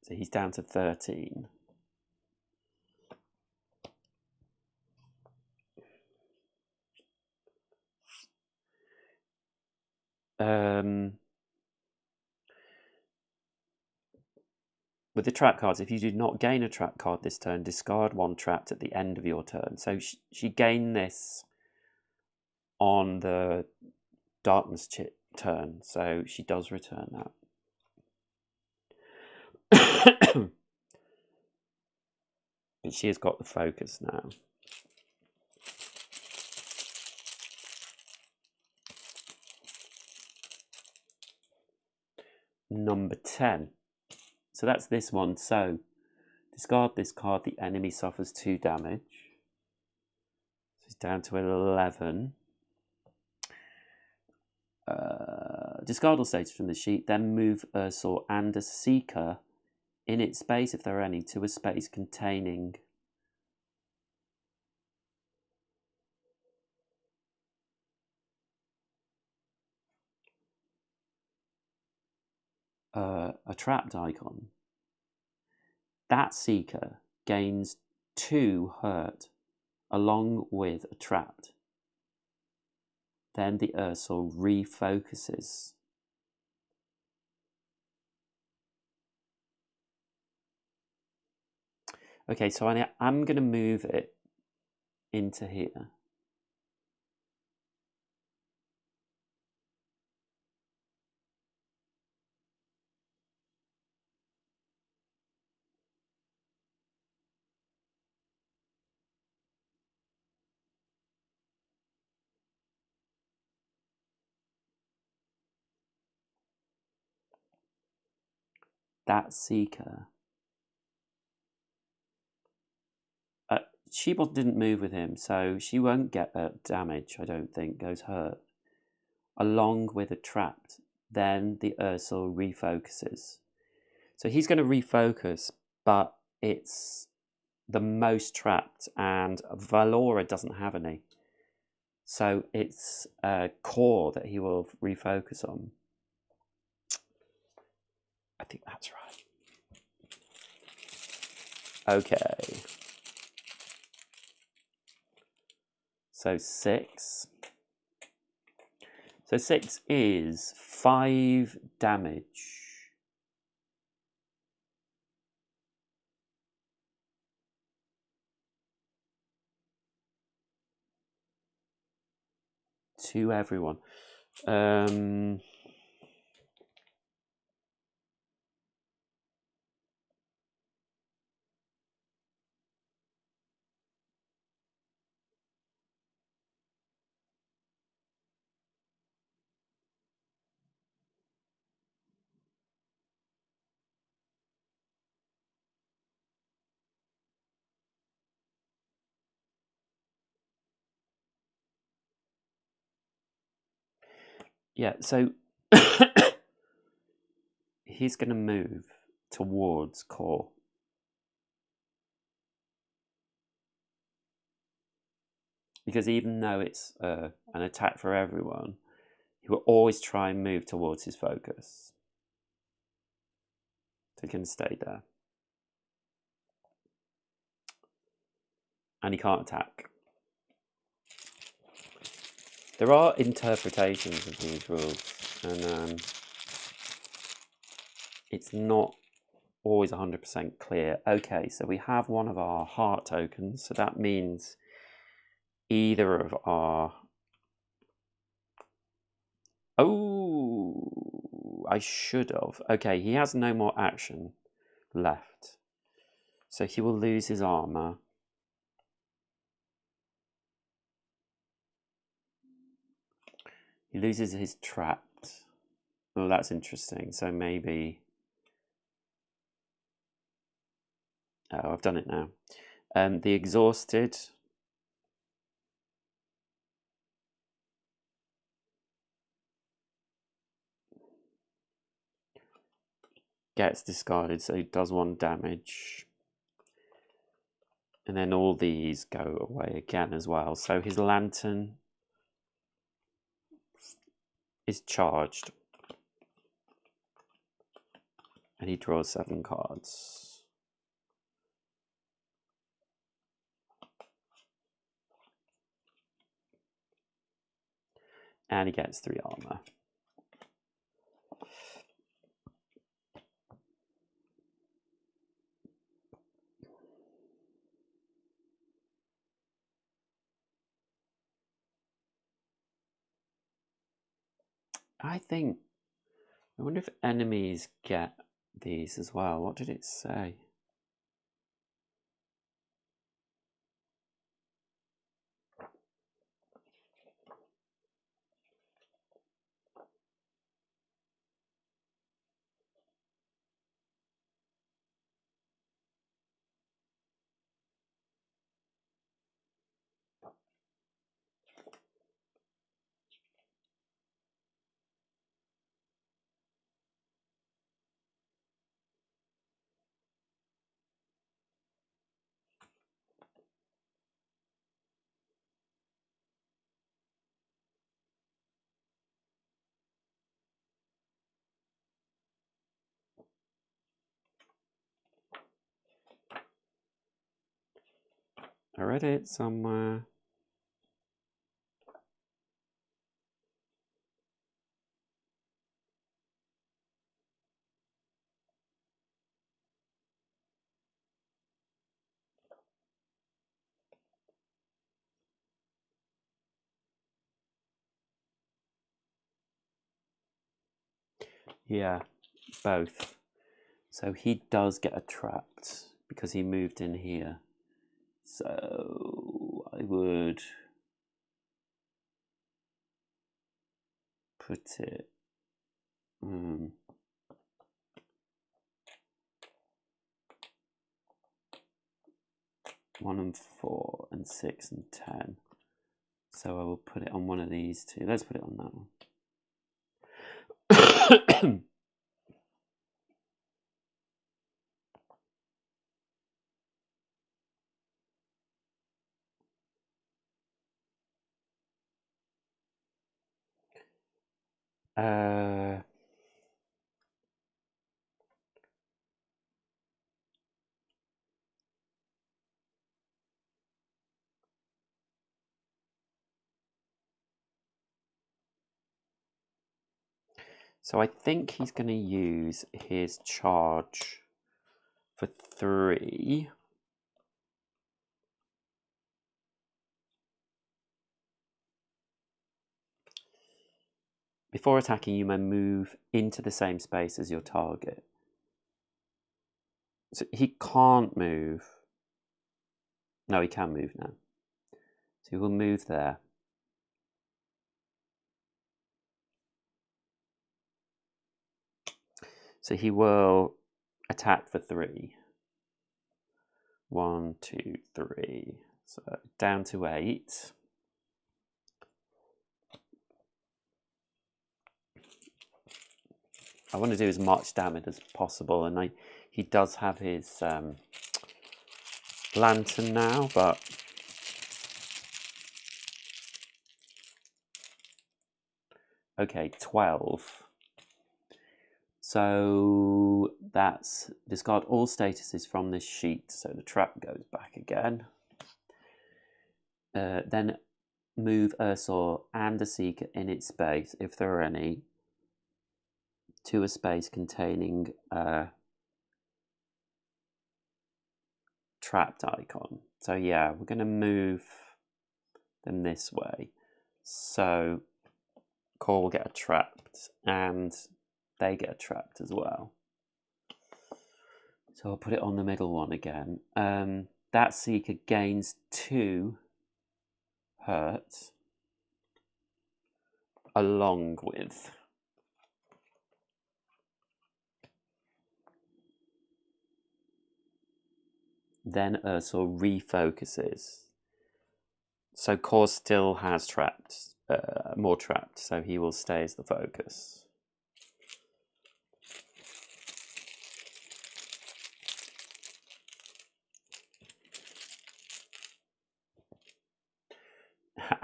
So he's down to 13. with the trap cards, if you do not gain a trap card this turn, discard one trapped at the end of your turn. So she gained this on the darkness turn, so she does return that. But she has got the focus now. Number 10. So that's this one. So discard this card, the enemy suffers 2 damage. So it's down to 11. Discard all status from the sheet, then move Ursor and a Seeker in its space, if there are any, to a space containing a trapped icon. That Seeker gains 2 hurt along with a trapped. Then the Ursor refocuses. Okay, so I'm going to move it into here. That Seeker. She didn't move with him, so she won't get damage, I don't think, goes hurt. Along with a trapped, then the Ursor refocuses. So he's going to refocus, but it's the most trapped, and Valora doesn't have any. So it's core that he will refocus on. I think that's right. Okay. So 6. So 6 is 5 damage. To everyone. Yeah, so he's going to move towards core. Because even though it's an attack for everyone, he will always try and move towards his focus. So he can stay there. And he can't attack. There are interpretations of these rules, and it's not always 100% clear. Okay, so we have one of our heart tokens, so that means either of our... Oh, I should have. Okay, he has no more action left. So he will lose his armor. He loses his trapped. Oh, that's interesting. So maybe... Oh, I've done it now. The exhausted... gets discarded, so he does 1 damage. And then all these go away again as well. So his lantern is charged. And he draws 7 cards. And he gets 3 armor. I wonder if enemies get these as well. What did it say? I read it somewhere. Yeah, both. So he does get attrapped because he moved in here. So I would put it. 1 and 4 and 6 and 10. So I will put it on one of these two. Let's put it on that one. So I think he's going to use his charge for 3. Before attacking, you may move into the same space as your target. So he can't move. No, he can move now. So he will move there. So he will attack for 3. 1, 2, 3. So down to 8. I want to do as much damage as possible, and he does have his lantern now, but okay, 12. So that's discard all statuses from this sheet, so the trap goes back again. Then move Ursor and a Seeker in its space, if there are any, to a space containing a trapped icon. So yeah, we're going to move them this way. So Core will get trapped, and they get trapped as well. So I'll put it on the middle one again. That Seeker gains 2 hurt, along with then Ursula refocuses. So Core still has trapped, more trapped, so he will stay as the focus.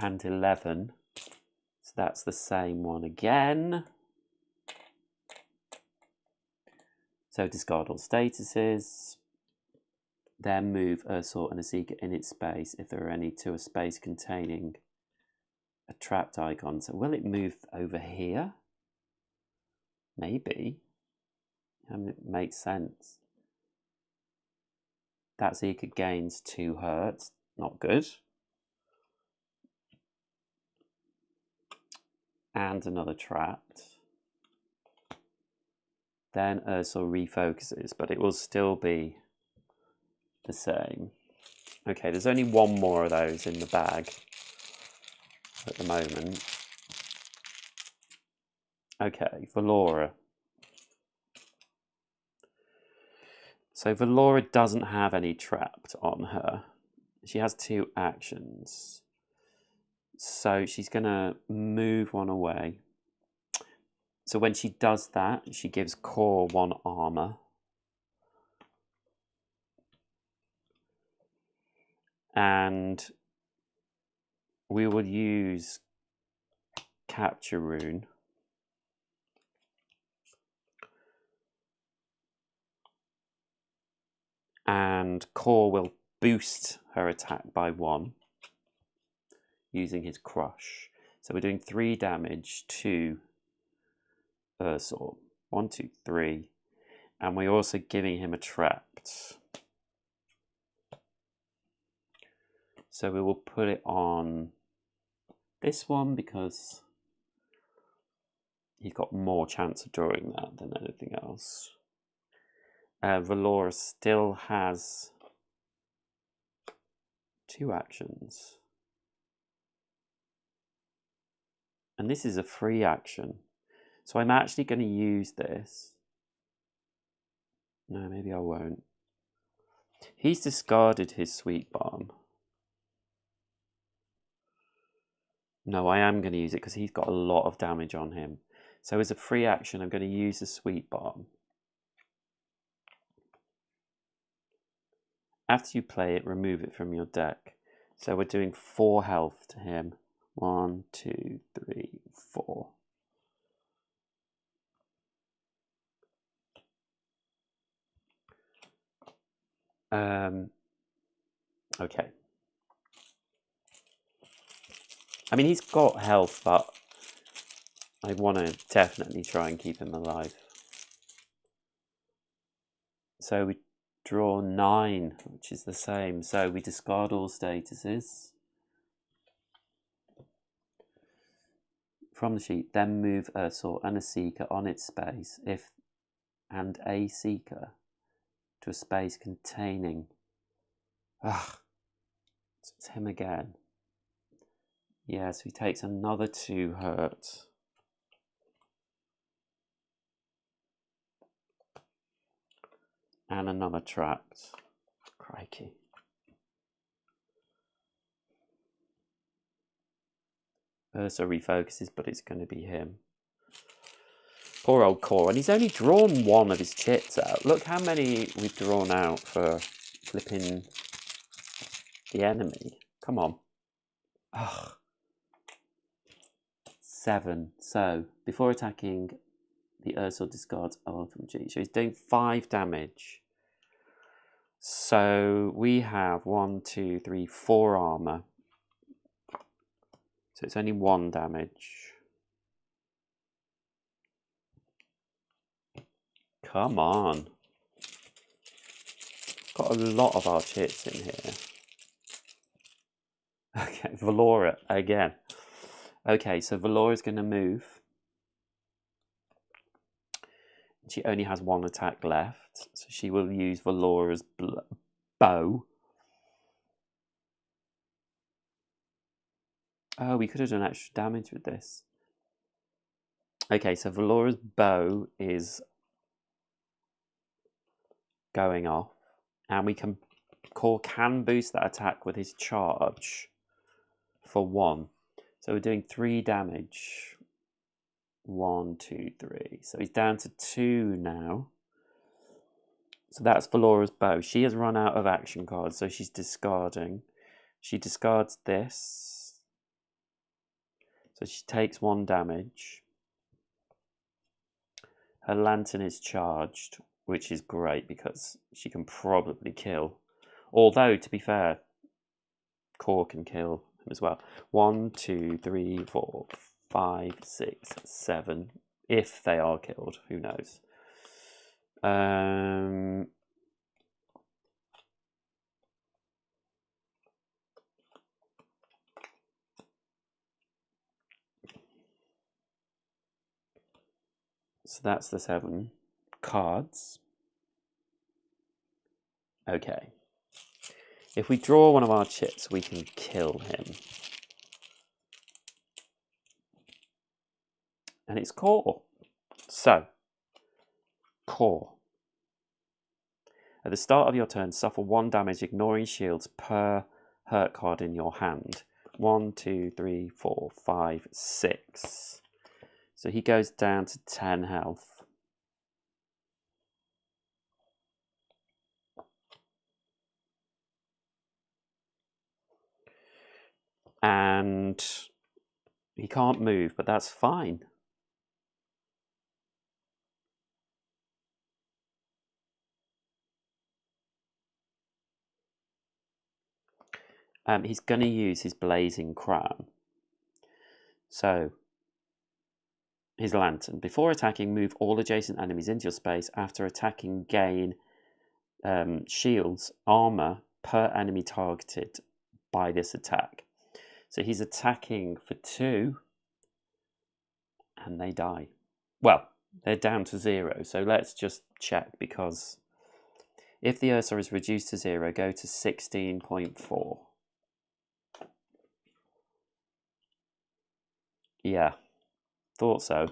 And 11. So that's the same one again. So discard all statuses. Then move Ursor and a Seeker in its space, if there are any, to a space containing a trapped icon. So will it move over here? Maybe. It makes sense. That Seeker gains 2 hurt. Not good. and another trapped. Then Ursula refocuses, but it will still be the same. Okay, there's only one more of those in the bag at the moment. Okay, Valora. So Valora doesn't have any trapped on her. She has 2 actions. So she's going to move one away. So when she does that, she gives Core 1 armor. And we will use Capture Rune. And Core will boost her attack by 1 using his Crush. So we're doing 3 damage to Ursula. 1, 2, 3. And we're also giving him a trapped. So we will put it on this one because he's got more chance of drawing that than anything else. Valora still has 2 actions. And this is a free action. So I'm actually going to use this. No, maybe I won't. He's discarded his Sweet Balm. No, I am going to use it because he's got a lot of damage on him. So as a free action, I'm going to use the Sweet Balm. After you play it, remove it from your deck. So we're doing 4 health to him. 1, 2, 3, 4. Okay. I mean, he's got health, but I want to definitely try and keep him alive. So we draw 9, which is the same. So we discard all statuses from the sheet, then move Ursula and a Seeker on its space, and a Seeker to a space containing. So it's him again. Yeah, so he takes another 2 hurt. And another trapped. Crikey. Ursula refocuses, but it's going to be him. Poor old Core. And he's only drawn 1 of his chits out. Look how many we've drawn out for flipping the enemy. Come on. Ugh. 7. So, before attacking, the Ursula discards ultimate G. So he's doing 5 damage. So we have 1, 2, 3, 4 armor. So it's only 1 damage. Come on. Got a lot of our chits in here. Okay, Valora again. Okay, so Valora's going to move. She only has 1 attack left, so she will use Valora's bow. Oh, we could have done extra damage with this. Okay, so Valora's bow is going off, and we can boost that attack with his charge for 1. So we're doing 3 damage. 1, 2, 3. So he's down to 2 now. So that's Valora's bow. She has run out of action cards, so she's discarding. She discards this. So she takes 1 damage. Her lantern is charged, which is great because she can probably kill. Although, to be fair, Core can kill him as well. 1, 2, 3, 4, 5, 6, 7. If they are killed, who knows? So that's the 7 cards. Okay. If we draw one of our chips, we can kill him. And it's core. So, core. At the start of your turn, suffer 1 damage, ignoring shields per hurt card in your hand. 1, 2, 3, 4, 5, 6. So he goes down to 10 health. And he can't move, but that's fine. He's going to use his blazing crown. So, his lantern. Before attacking, move all adjacent enemies into your space. After attacking, gain shields, armor per enemy targeted by this attack. So he's attacking for 2, and they die. Well, they're down to 0, so let's just check, because if the Ursa is reduced to 0, go to 16.4. Yeah, thought so.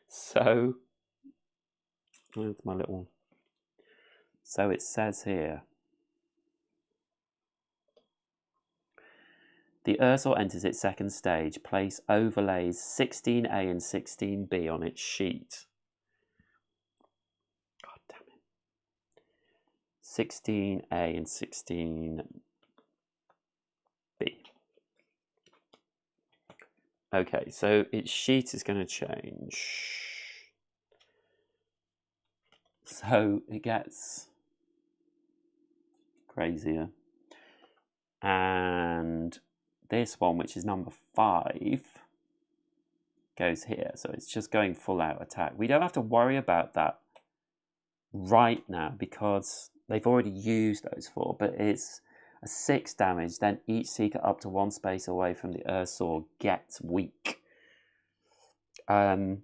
So, where's my little... So it says here, the Ursor enters its second stage. Place overlays 16A and 16B on its sheet. God damn it. 16A and 16B. Okay, so its sheet is going to change. So it gets crazier. And this one, which is number 5, goes here. So it's just going full out attack. We don't have to worry about that right now because they've already used those 4, but it's a 6 damage. Then each seeker up to 1 space away from the Ursor gets weak. When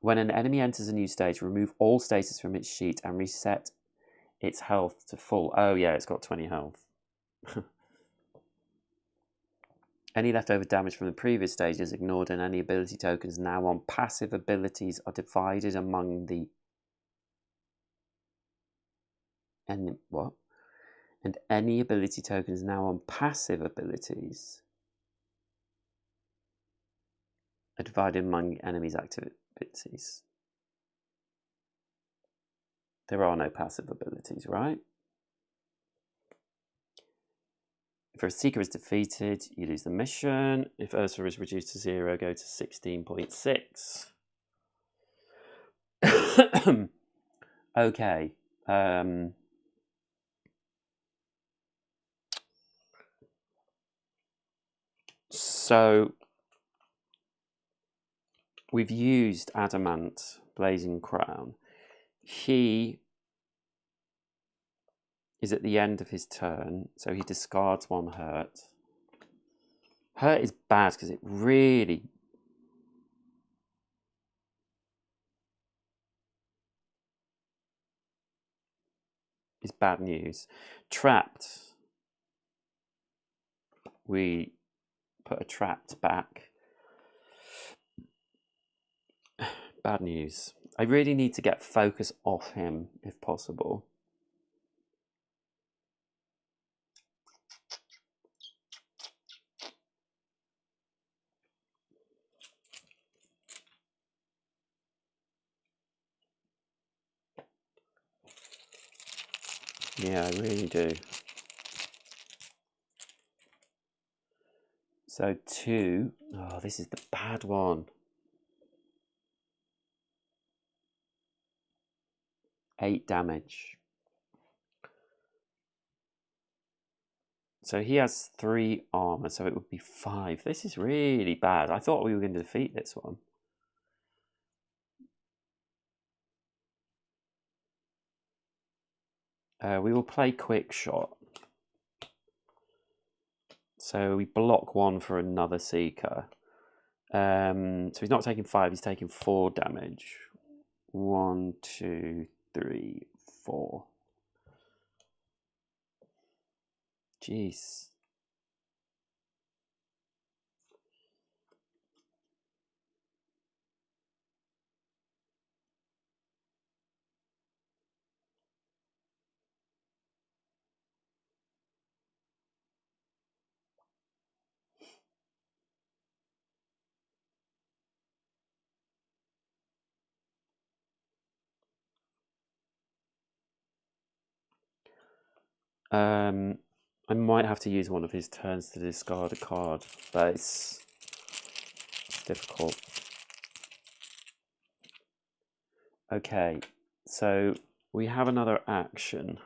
an enemy enters a new stage, remove all status from its sheet and reset its health to full. Oh yeah, it's got 20 health. Any leftover damage from the previous stage is ignored, and any ability tokens now on passive abilities are divided among the... And what? And any ability tokens now on passive abilities are divided among enemies' activities. There are no passive abilities, right? If a seeker is defeated, you lose the mission. If Ursa is reduced to 0, go to 16.6. Okay. So we've used Adamant, Blazing Crown. He is at the end of his turn, so he discards 1 hurt. Hurt is bad because it really... is bad news. Trapped. We put a trapped back. Bad news. I really need to get focus off him, if possible. Yeah, I really do. So 2. Oh, this is the bad one. 8 damage. So he has 3 armor, so it would be 5. This is really bad. I thought we were going to defeat this one. We will play quick shot. So we block 1 for another seeker. So he's not taking 5, he's taking 4 damage. 1, 2, 3, 4. Jeez. I might have to use one of his turns to discard a card, but it's difficult. Okay, so we have another action.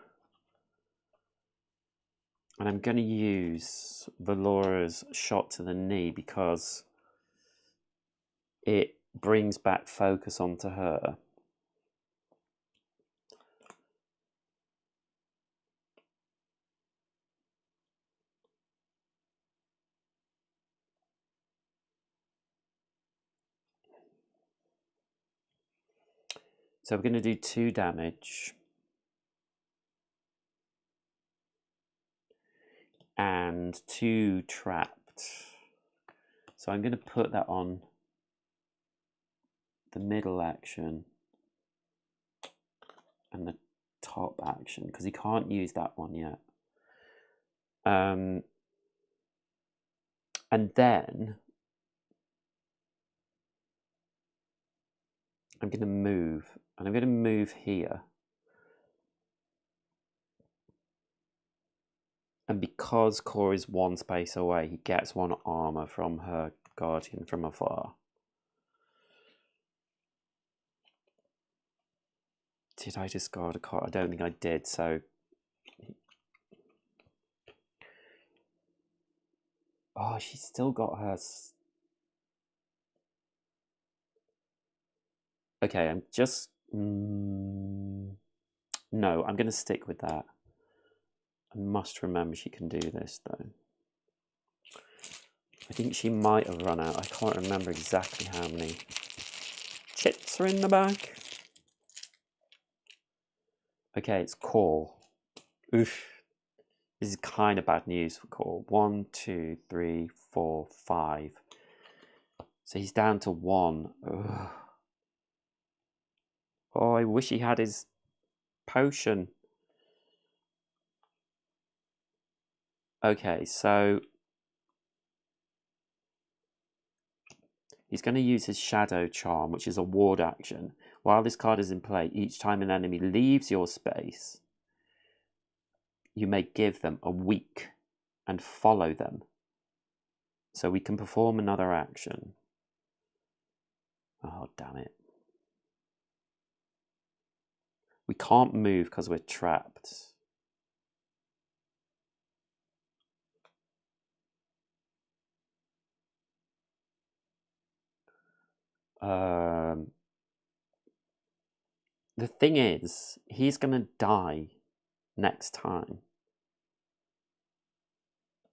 And I'm going to use Valora's shot to the knee because it brings back focus onto her. So we're going to do 2 damage. And 2 trapped. So I'm going to put that on the middle action and the top action because he can't use that one yet. And then I'm going to move, and I'm going to move here. And because Core is 1 space away, he gets 1 armor from her guardian from afar. Did I discard a card? I don't think I did, so... Oh, she's still got her... Okay, I'm just... No, I'm going to stick with that. I must remember she can do this, though. I think she might have run out. I can't remember exactly how many chips are in the bag. Okay, it's Core. Oof. This is kind of bad news for Core. 1, 2, 3, 4, 5. So he's down to 1. Ugh. Oh, I wish he had his potion. Okay, so he's going to use his Shadow Charm, which is a ward action. While this card is in play, each time an enemy leaves your space, you may give them a weak and follow them. So we can perform another action. Oh, damn it. We can't move because we're trapped. The thing is, he's going to die next time.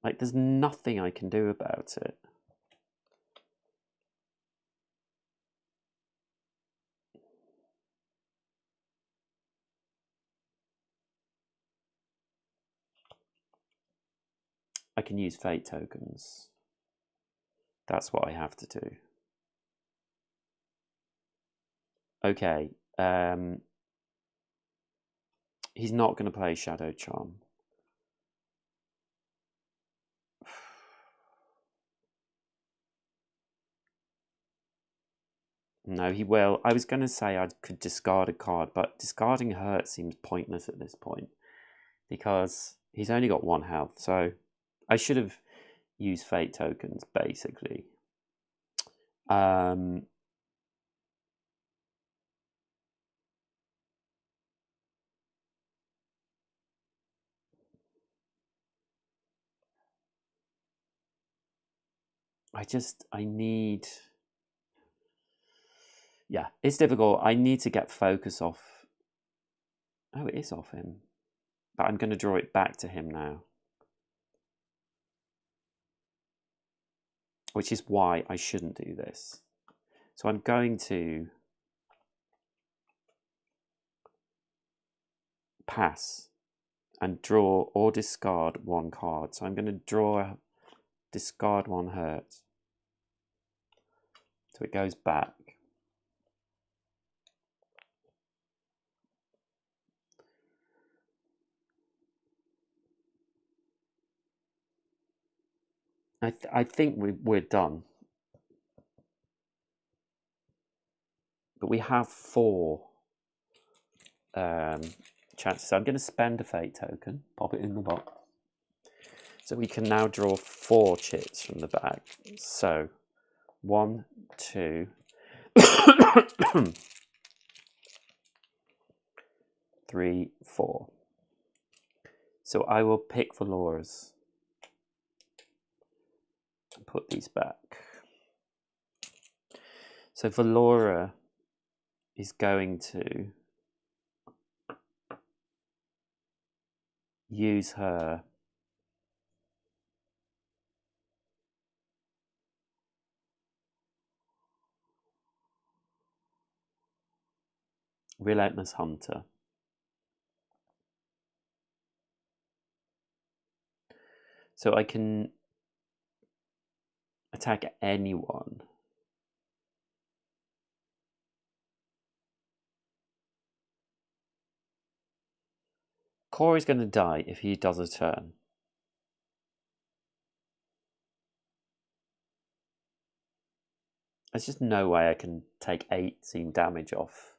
Like, there's nothing I can do about it. I can use fate tokens. That's what I have to do. Okay. He's not going to play Shadow Charm. No, he will. I was going to say I could discard a card, but discarding hurt seems pointless at this point because he's only got 1 health. So I should have used fate tokens, basically. I need... Yeah, it's difficult. I need to get focus off... Oh, it is off him. But I'm going to draw it back to him now. which is why I shouldn't do this. So I'm going to pass and draw or discard one card. So I'm going to draw, discard one hurt. So it goes back. I think we're done. But we have 4 chances. So I'm going to spend a fate token, pop it in the box. So we can now draw 4 chits from the bag. So 1, 2, 3, 4. So I will pick Valora's and put these back. So Valora is going to use her Relentless Hunter. So I can attack anyone. Corey's going to die if he does a turn. There's just no way I can take 18 damage off.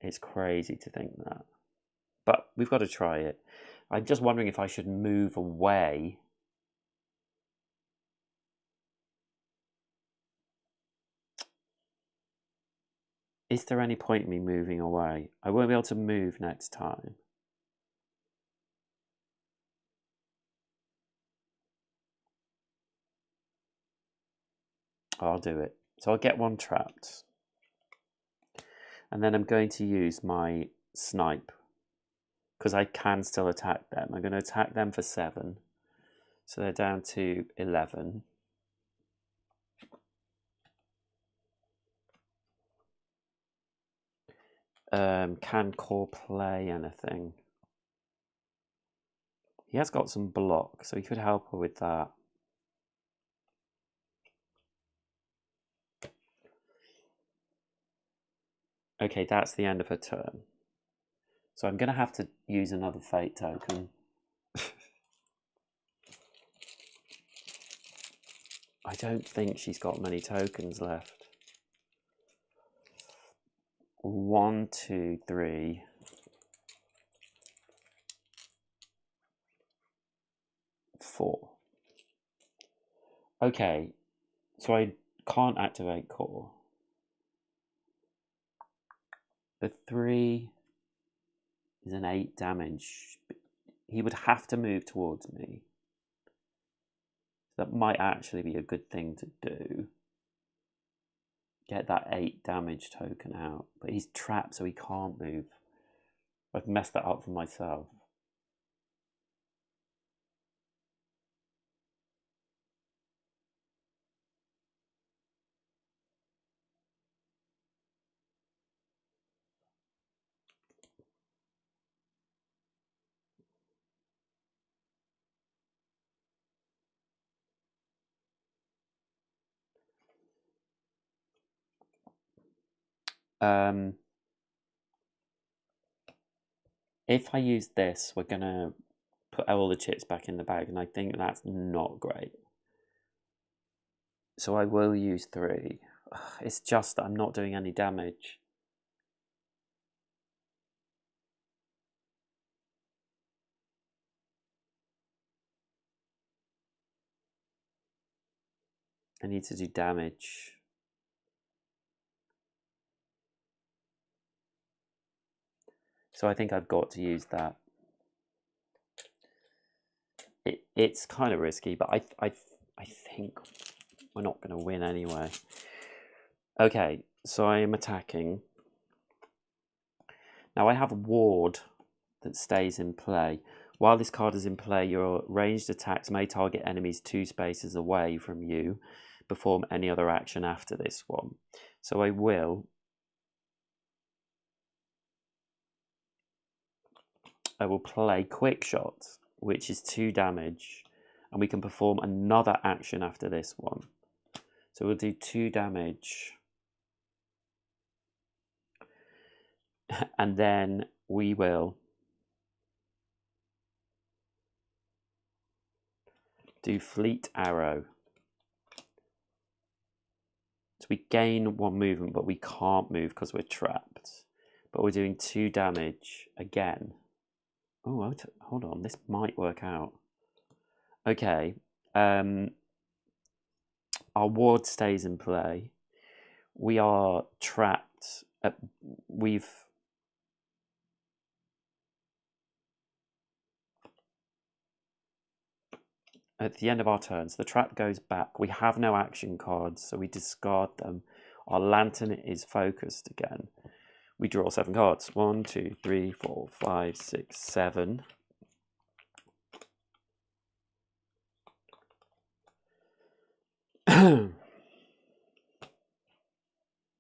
It's crazy to think that. But we've got to try it. I'm just wondering if I should move away. Is there any point in me moving away? I won't be able to move next time. I'll do it. So I'll get one trapped. And then I'm going to use my snipe. Because I can still attack them. I'm going to attack them for 7. So they're down to 11. Can Core play anything? He has got some block, so he could help her with that. Okay, that's the end of her turn. So I'm going to have to use another fate token. I don't think she's got many tokens left. 1, 2, 3. 4. Okay, so I can't activate Core. The 3 is an 8 damage. He would have to move towards me. That might actually be a good thing to do. Get that 8 damage token out. But he's trapped, so he can't move. I've messed that up for myself. If I use this, we're going to put all the chips back in the bag, and I think that's not great. So I will use 3. It's just that I'm not doing any damage. I need to do damage. So I think I've got to use that. It's kind of risky, but I think we're not going to win anyway. Okay, so I am attacking. Now I have a ward that stays in play. While this card is in play, your ranged attacks may target enemies 2 spaces away from you. Perform any other action after this one. So I will play Quick Shot, which is 2 damage, and we can perform another action after this one. So we'll do 2 damage, and then we will do Fleet Arrow. So we gain 1 movement, but we can't move because we're trapped. But we're doing 2 damage again. Oh, hold on, this might work out. Okay, our ward stays in play. We are trapped. At the end of our turn, so the trap goes back. We have no action cards, so we discard them. Our lantern is focused again. We draw 7 cards. 1, 2, 3, 4, 5, 6, 7.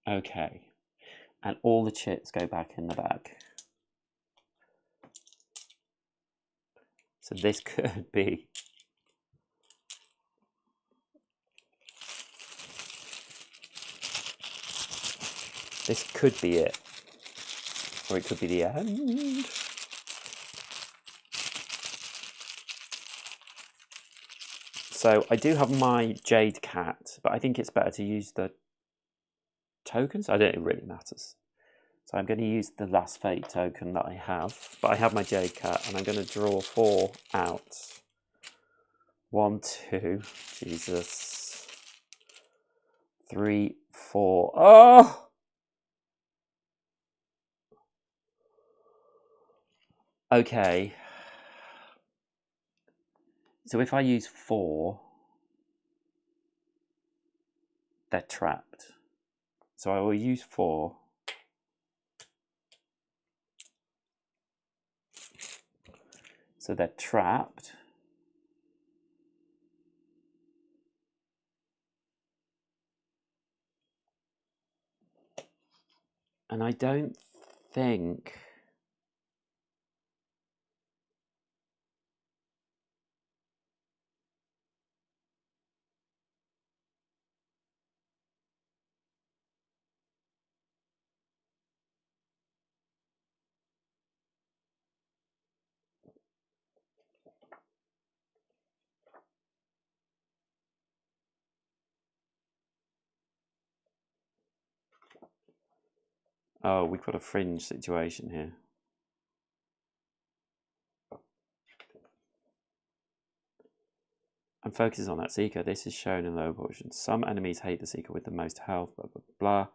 Okay. And all the chips go back in the bag. So this could be... This could be it. Or it could be the end. So I do have my Jade Cat, but I think it's better to use the tokens. I don't think it really matters. So I'm going to use the Last Fate token that I have. But I have my Jade Cat, and I'm going to draw 4 out. 1, 2, Jesus. 3, 4. Oh! Okay. So if I use 4, they're trapped. So I will use 4. So they're trapped. And I don't think... Oh, we've got a fringe situation here. And focuses on that Seeker. This is shown in lower portions. Some enemies hate the Seeker with the most health, blah, blah, blah.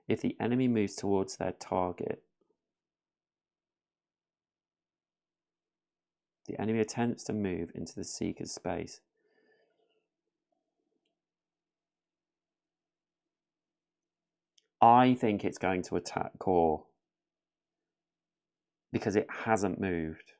If the enemy moves towards their target, the enemy attempts to move into the Seeker's space. I think it's going to attack Core because it hasn't moved.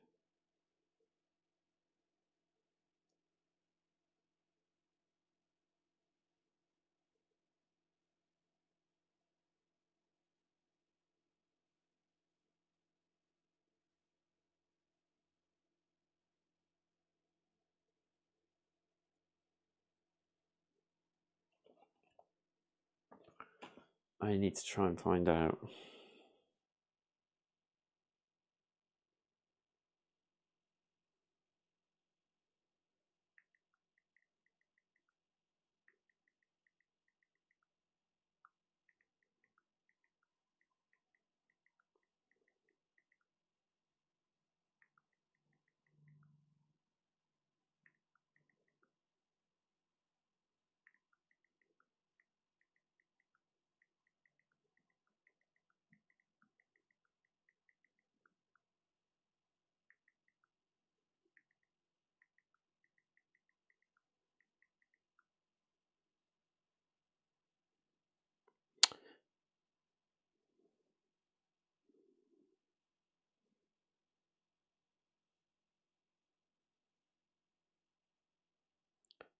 I need to try and find out.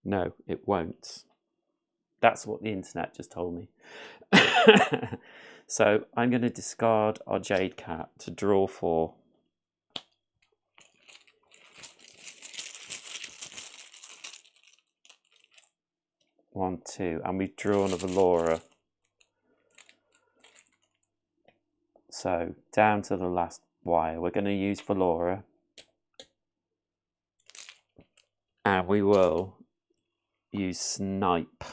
No, it won't. That's what the internet just told me. So I'm going to discard our Jade Cat to draw 4. One, two, and we've drawn a Valora. So down to the last wire, we're going to use Valora, and we will use Snipe.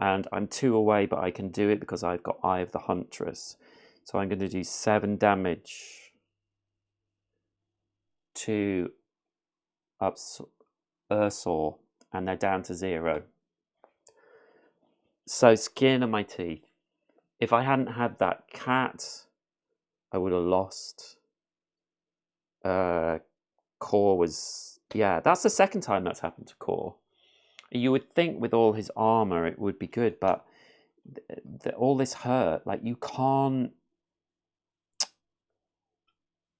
And I'm 2 away, but I can do it because I've got Eye of the Huntress. So I'm going to do 7 damage to Ursor, and they're down to 0. So skin of my teeth. If I hadn't had that cat, I would have lost. Core was... Yeah, that's the second time that's happened to Core. You would think with all his armor it would be good, but all this hurt, like you can't...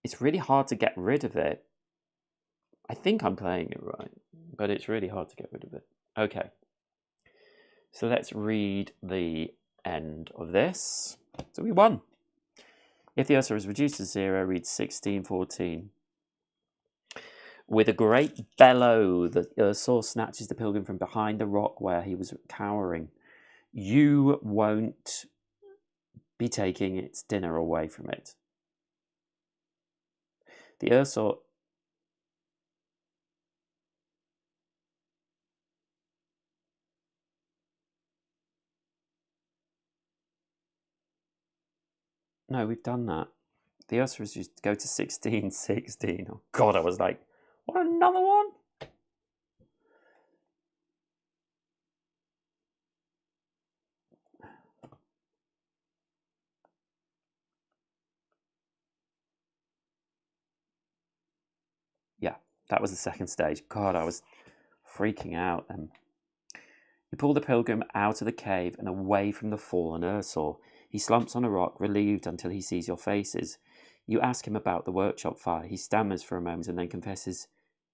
It's really hard to get rid of it. I think I'm playing it right, but it's really hard to get rid of it. Okay. So let's read the end of this. So we won. If the Ursa is reduced to 0, read 1614. With a great bellow, the Ursa snatches the pilgrim from behind the rock where he was cowering. You won't be taking its dinner away from it. The Ursa... No, we've done that. The Ursa is just go to 1616. Oh God, I was like, what, another one? Yeah, that was the second stage. God, I was freaking out then. You pull the pilgrim out of the cave and away from the fallen Ursor. He slumps on a rock, relieved until he sees your faces. You ask him about the workshop fire. He stammers for a moment and then confesses.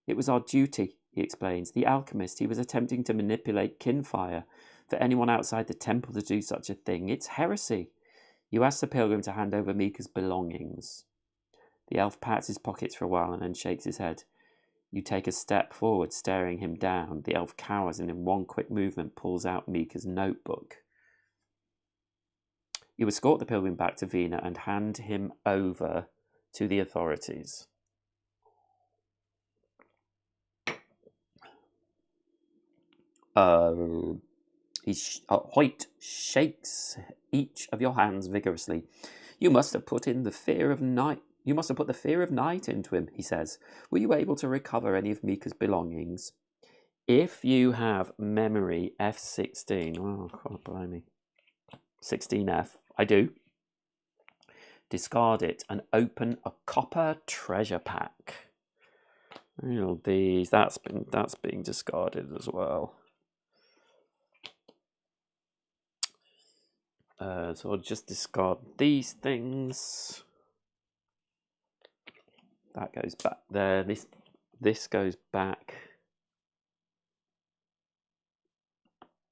It was our duty, he explains. The alchemist, he was attempting to manipulate Kinfire. For anyone outside the temple to do such a thing, it's heresy. You ask the pilgrim to hand over Mika's belongings. The elf pats his pockets for a while and then shakes his head. You take a step forward, staring him down. The elf cowers and in one quick movement pulls out Mika's notebook. You escort the pilgrim back to Vina and hand him over to the authorities. Hoyt shakes each of your hands vigorously. You must have put in the fear of night. You must have put the fear of night into him, he says. Were you able to recover any of Mika's belongings? If you have memory F16, oh, God, blimey. 16F, I do. Discard it and open a copper treasure pack. These, that's being discarded as well. So I'll just discard these things. That goes back there. This goes back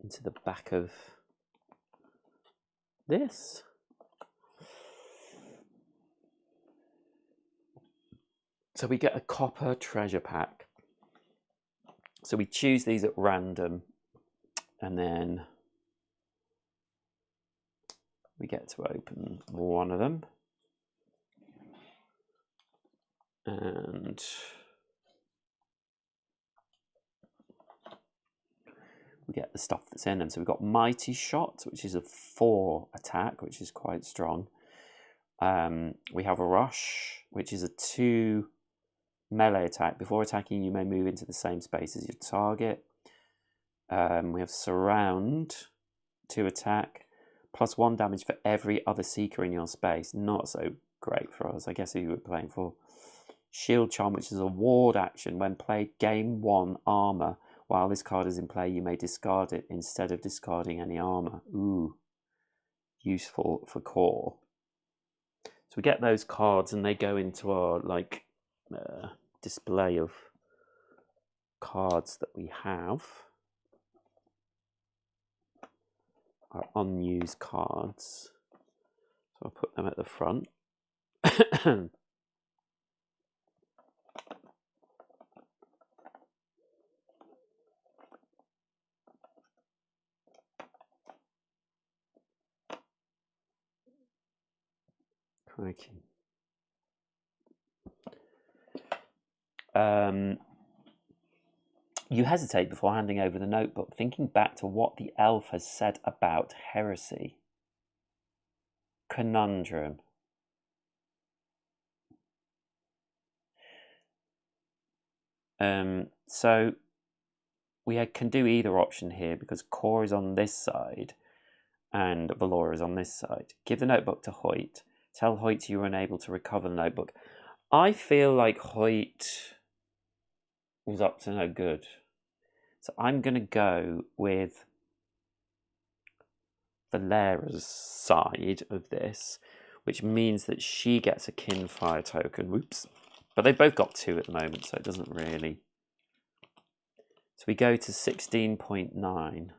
into the back of this. So we get a copper treasure pack. So we choose these at random, and then we get to open one of them. And we get the stuff that's in them. So we've got Mighty Shot, which is a 4 attack, which is quite strong. We have a Rush, which is a 2 melee attack. Before attacking, you may move into the same space as your target. We have Surround, 2 attack, plus 1 damage for every other seeker in your space. Not so great for us. I guess who you were playing for. Shield Charm, which is a ward action. When played, gain 1 armor. While this card is in play, you may discard it instead of discarding any armor. Ooh, useful for core. So we get those cards and they go into our display of cards that we have. our unused cards. So I'll put them at the front. Crikey. You hesitate before handing over the notebook, thinking back to what the elf has said about heresy. Conundrum. So we can do either option here because Core is on this side and Valora is on this side. Give the notebook to Hoyt. Tell Hoyt you were unable to recover the notebook. I feel like Hoyt was up to no good. So I'm going to go with Valera's side of this, which means that she gets a Kinfire token. Whoops. But they've both got 2 at the moment, so it doesn't really. So we go to 16.9.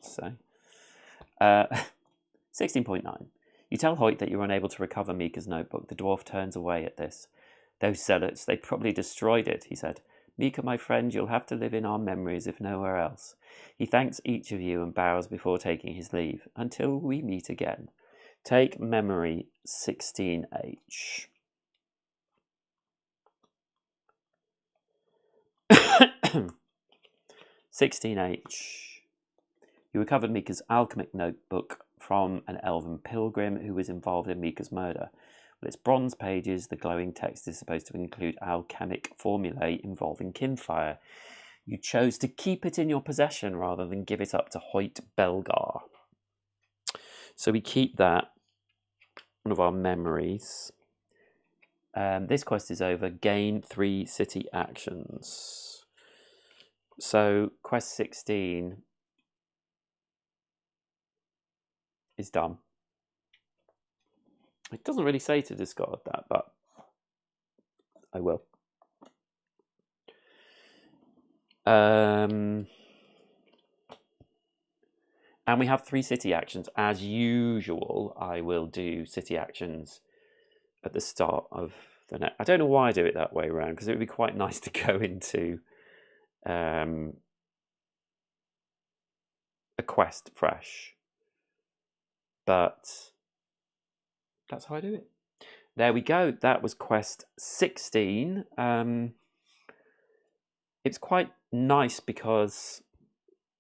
So, 16.9. You tell Hoyt that you're unable to recover Mika's notebook. The dwarf turns away at this. Those zealots, they probably destroyed it, he said. Mika, my friend, you'll have to live in our memories if nowhere else. He thanks each of you and bows before taking his leave. Until we meet again. Take memory 16H. (16H) You recovered Mika's alchemic notebook from an elven pilgrim who was involved in Mika's murder. With its bronze pages, the glowing text is supposed to include alchemic formulae involving Kinfire. You chose to keep it in your possession rather than give it up to Hoyt Belgar. So we keep that, one of our memories. This quest is over. Gain 3 city actions. So quest 16 is done. It doesn't really say to discard that, but I will. And we have 3 city actions. As usual, I will do city actions at the start of the next. I don't know why I do it that way around, because it would be quite nice to go into a quest fresh. But that's how I do it. There we go. That was quest 16. It's quite nice because,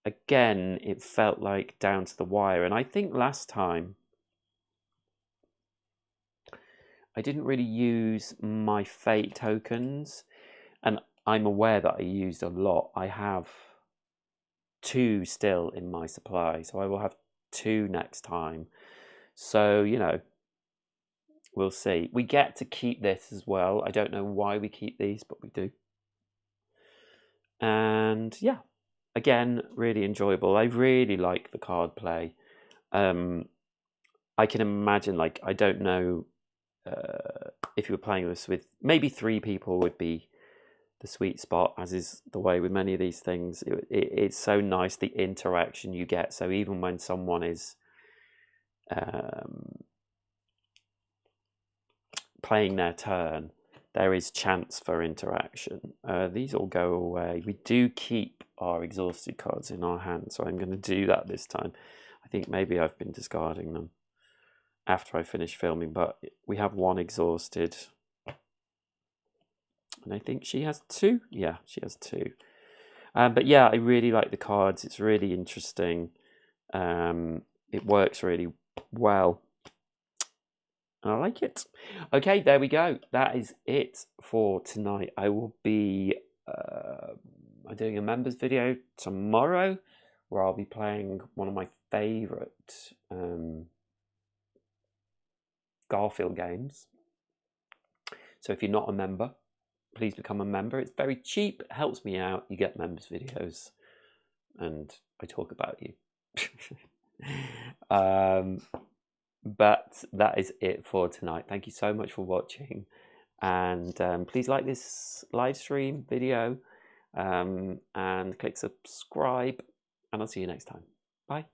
again, it felt like down to the wire. And I think last time I didn't really use my fate tokens. And I'm aware that I used a lot. I have 2 still in my supply. So I will have 2 next time. So, you know, we'll see. We get to keep this as well. I don't know why we keep these, but we do. And yeah, again, really enjoyable. I really like the card play. I can imagine, like, I don't know if you were playing this with maybe 3 people would be the sweet spot, as is the way with many of these things. It's so nice, the interaction you get. So even when someone is playing their turn, there is chance for interaction. These all go away. We do keep our exhausted cards in our hand, so I'm going to do that this time. I think maybe I've been discarding them after I finish filming, but we have 1 exhausted. And I think she has 2. Yeah, she has 2. But yeah, I really like the cards. It's really interesting. It works really well. And I like it. Okay, there we go. That is it for tonight. I will be doing a members video tomorrow where I'll be playing one of my favourite Garfield games. So if you're not a member, please become a member. It's very cheap, helps me out. You get members videos and I talk about you. But that is it for tonight. Thank you so much for watching, and please like this live stream video, and click subscribe, and I'll see you next time. Bye.